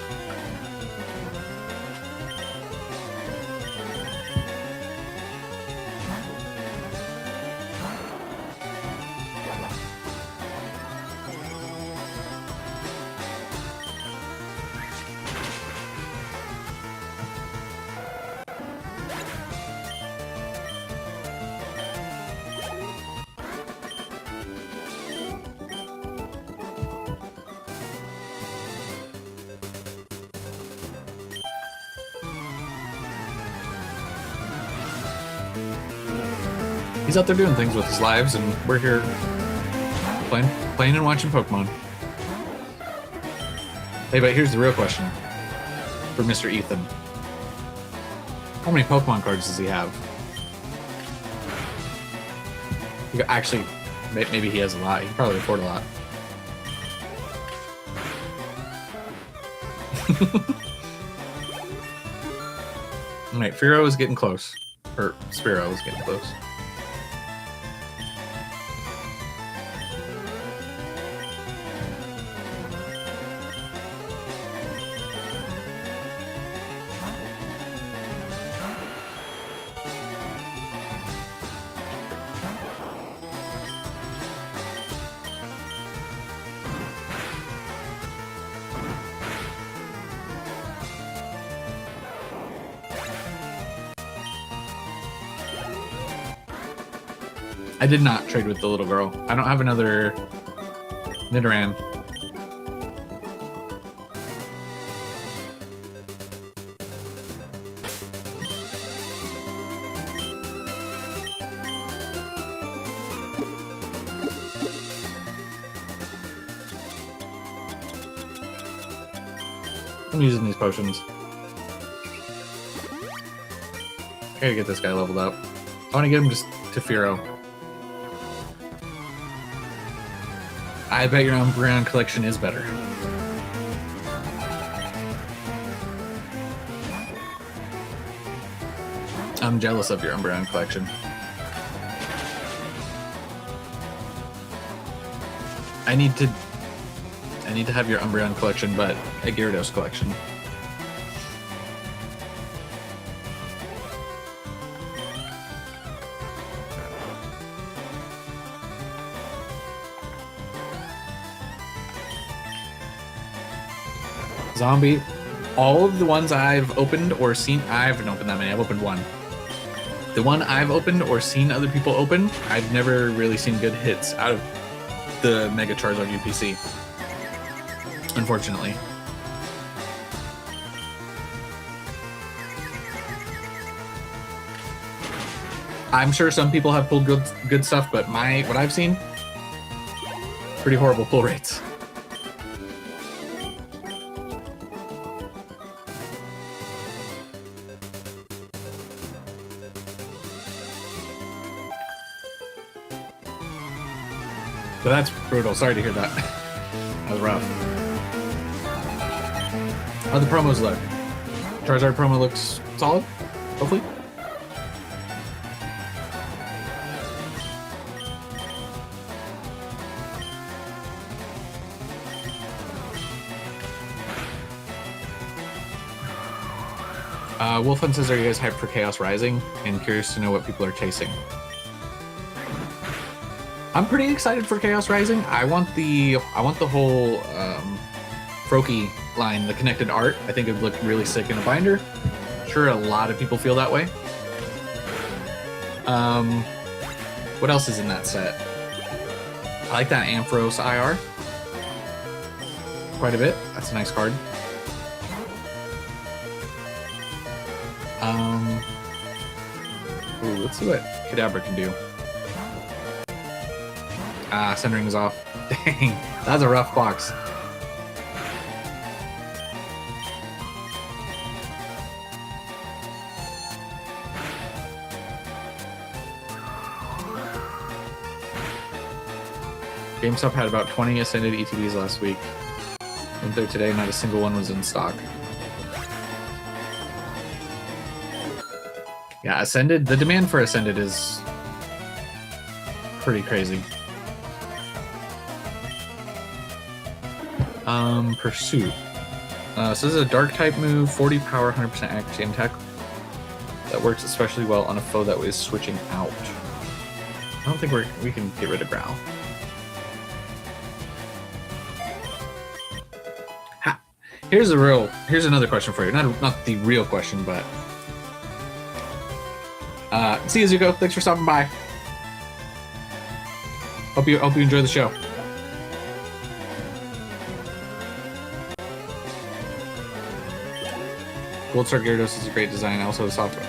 He's out there doing things with his lives, and we're here playing and watching Pokemon. Hey, but here's the real question for Mr. Ethan. How many Pokemon cards does he have? Actually, maybe he has a lot. He can probably afford a lot. Alright, Fearow is getting close. Or Spearow is getting close. I did not trade with the little girl. I don't have another Nidoran. I'm using these potions. I gotta get this guy leveled up. I want to get him just to Firo. I bet your Umbreon collection is better. I'm jealous of your Umbreon collection. I need to have your Umbreon collection, but a Gyarados collection. Zombie. All of the ones I've opened or seen, I haven't opened that many. I've opened one. The one I've opened or seen other people open, I've never really seen good hits out of the Mega Charizard UPC. Unfortunately. I'm sure some people have pulled good stuff, but what I've seen, pretty horrible pull rates. So that's brutal. Sorry to hear that. That was rough. How the promos look? Charizard promo looks solid, hopefully. Wolfen says, are you guys hyped for Chaos Rising? And curious to know what people are chasing. I'm pretty excited for Chaos Rising. I want the whole Froakie line, the connected art. I think it would look really sick in a binder. I'm sure a lot of people feel that way. What else is in that set? I like that Ampharos IR quite a bit. That's a nice card. Ooh, let's see what Kadabra can do. Centering is off. Dang, that's a rough box. GameStop had about 20 Ascended ETBs last week. Went there today, not a single one was in stock. Yeah, Ascended, the demand for Ascended is pretty crazy. Pursuit. So this is a dark type move, 40 power, 100% accuracy and attack. That works especially well on a foe that is switching out. I don't think we can get rid of Growl. Ha! Here's another question for you. Not the real question, but see you, Zuko. Thanks for stopping by. Hope you enjoy the show. Gold Star Gyarados is a great design, also software.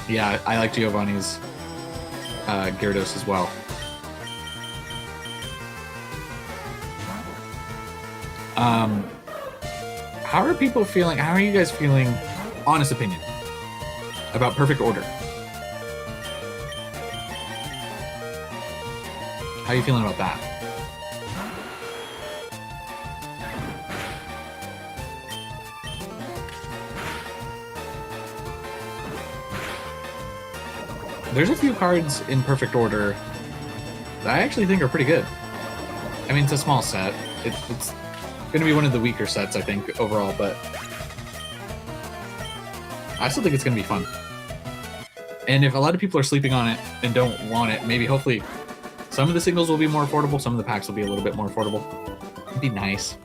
Yeah, I like Giovanni's Gyarados as well. How are people feeling? How are you guys feeling? Honest opinion about Perfect Order. How are you feeling about that? There's a few cards in Perfect Order that I actually think are pretty good. I mean, it's a small set. It's going to be one of the weaker sets, I think, overall, but I still think it's going to be fun. And if a lot of people are sleeping on it and don't want it, maybe hopefully some of the singles will be more affordable, some of the packs will be a little bit more affordable. It'd be nice.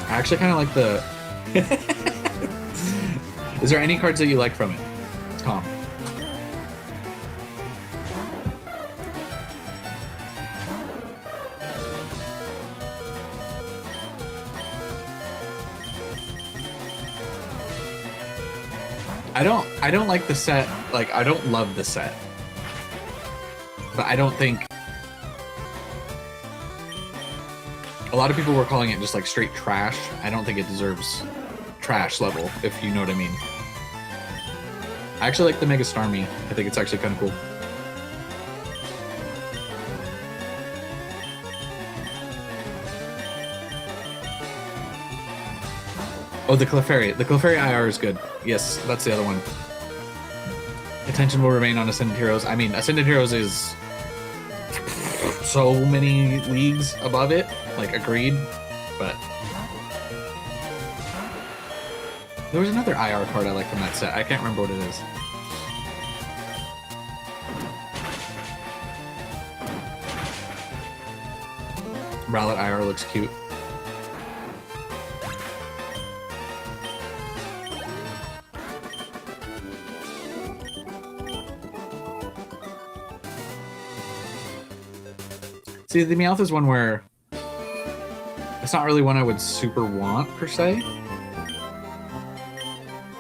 I actually kind of like the... Is there any cards that you like from it, Tom? I don't like the set. Like, I don't love the set, but I don't think a lot of people were calling it just like straight trash. I don't think it deserves trash level, if you know what I mean. I actually like the Mega Starmie. I think it's actually kind of cool. Oh, the Clefairy. The Clefairy IR is good. Yes, that's the other one. Attention will remain on Ascended Heroes. I mean, Ascended Heroes is so many leagues above it. Like, agreed. But there was another IR card I like from that set. I can't remember what it is. Rowlet IR looks cute. See, the Meowth is one where it's not really one I would super want, per se.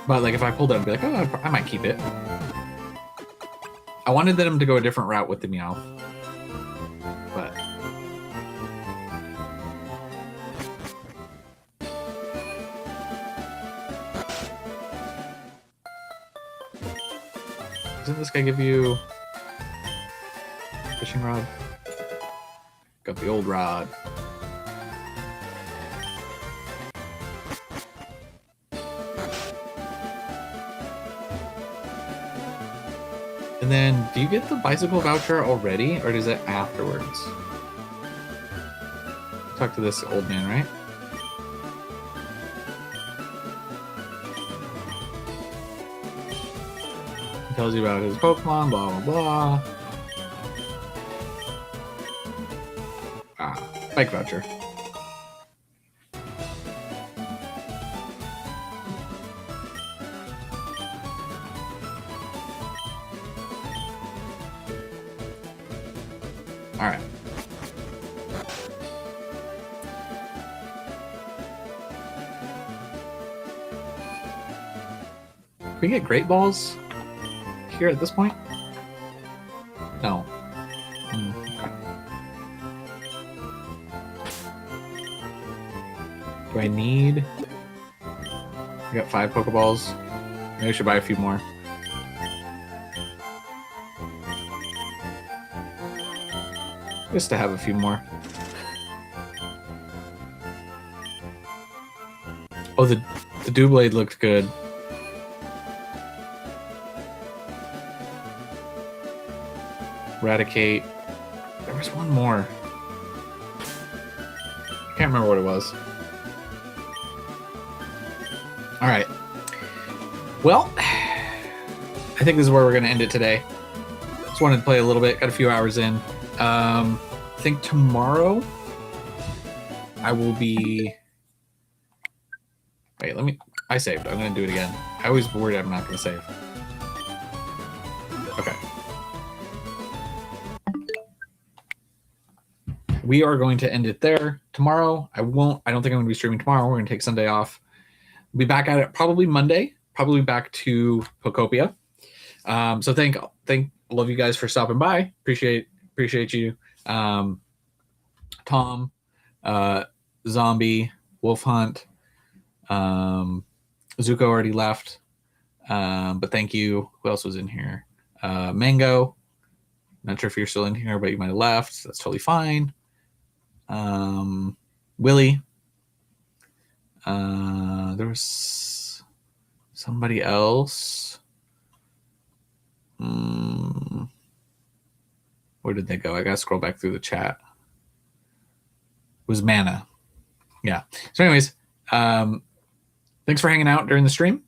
But, like, if I pulled it, I'd be like, oh, I might keep it. I wanted them to go a different route with the Meowth. But... doesn't this guy give you... fishing rod? Got the old rod. And then, do you get the bicycle voucher already, or is it afterwards? Talk to this old man, right? He tells you about his Pokemon, blah, blah, blah. Bike voucher. All right. Can we get Great Balls here at this point? No. Do I need... I got 5 Pokeballs. Maybe I should buy a few more. Just to have a few more. Oh, the Doublade looked good. Eradicate. There was one more. I can't remember what it was. All right. Well, I think this is where we're going to end it today. Just wanted to play a little bit. Got a few hours in. I think tomorrow I will be... Wait, let me... I saved. I'm going to do it again. I always worry I'm not going to save. Okay. We are going to end it there. Tomorrow, I don't think I'm going to be streaming tomorrow. We're going to take Sunday off. We'll be back at it probably Monday. Probably back to Pokopia. So love you guys for stopping by. Appreciate you. Tom, Zombie, Wolf Hunt, Zuko already left. But thank you. Who else was in here? Mango. Not sure if you're still in here, but you might have left. That's totally fine. Willie. There was somebody else. Where did they go? I gotta scroll back through the chat. It was Mana. Yeah. So anyways, thanks for hanging out during the stream.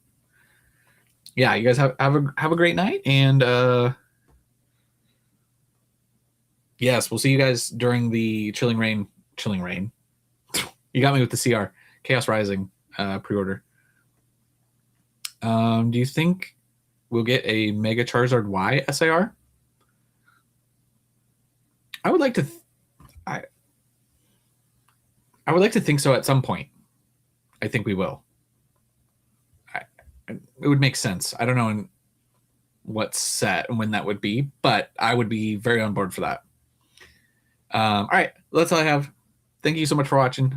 Yeah, you guys have a great night, and yes, we'll see you guys during the Chilling Rain. You got me with the CR. Chaos Rising pre-order. Do you think we'll get a Mega Charizard Y SAR? I would like to. I would like to think so at some point. I think we will. It would make sense. I don't know what's set and when that would be, but I would be very on board for that. All right, that's all I have. Thank you so much for watching.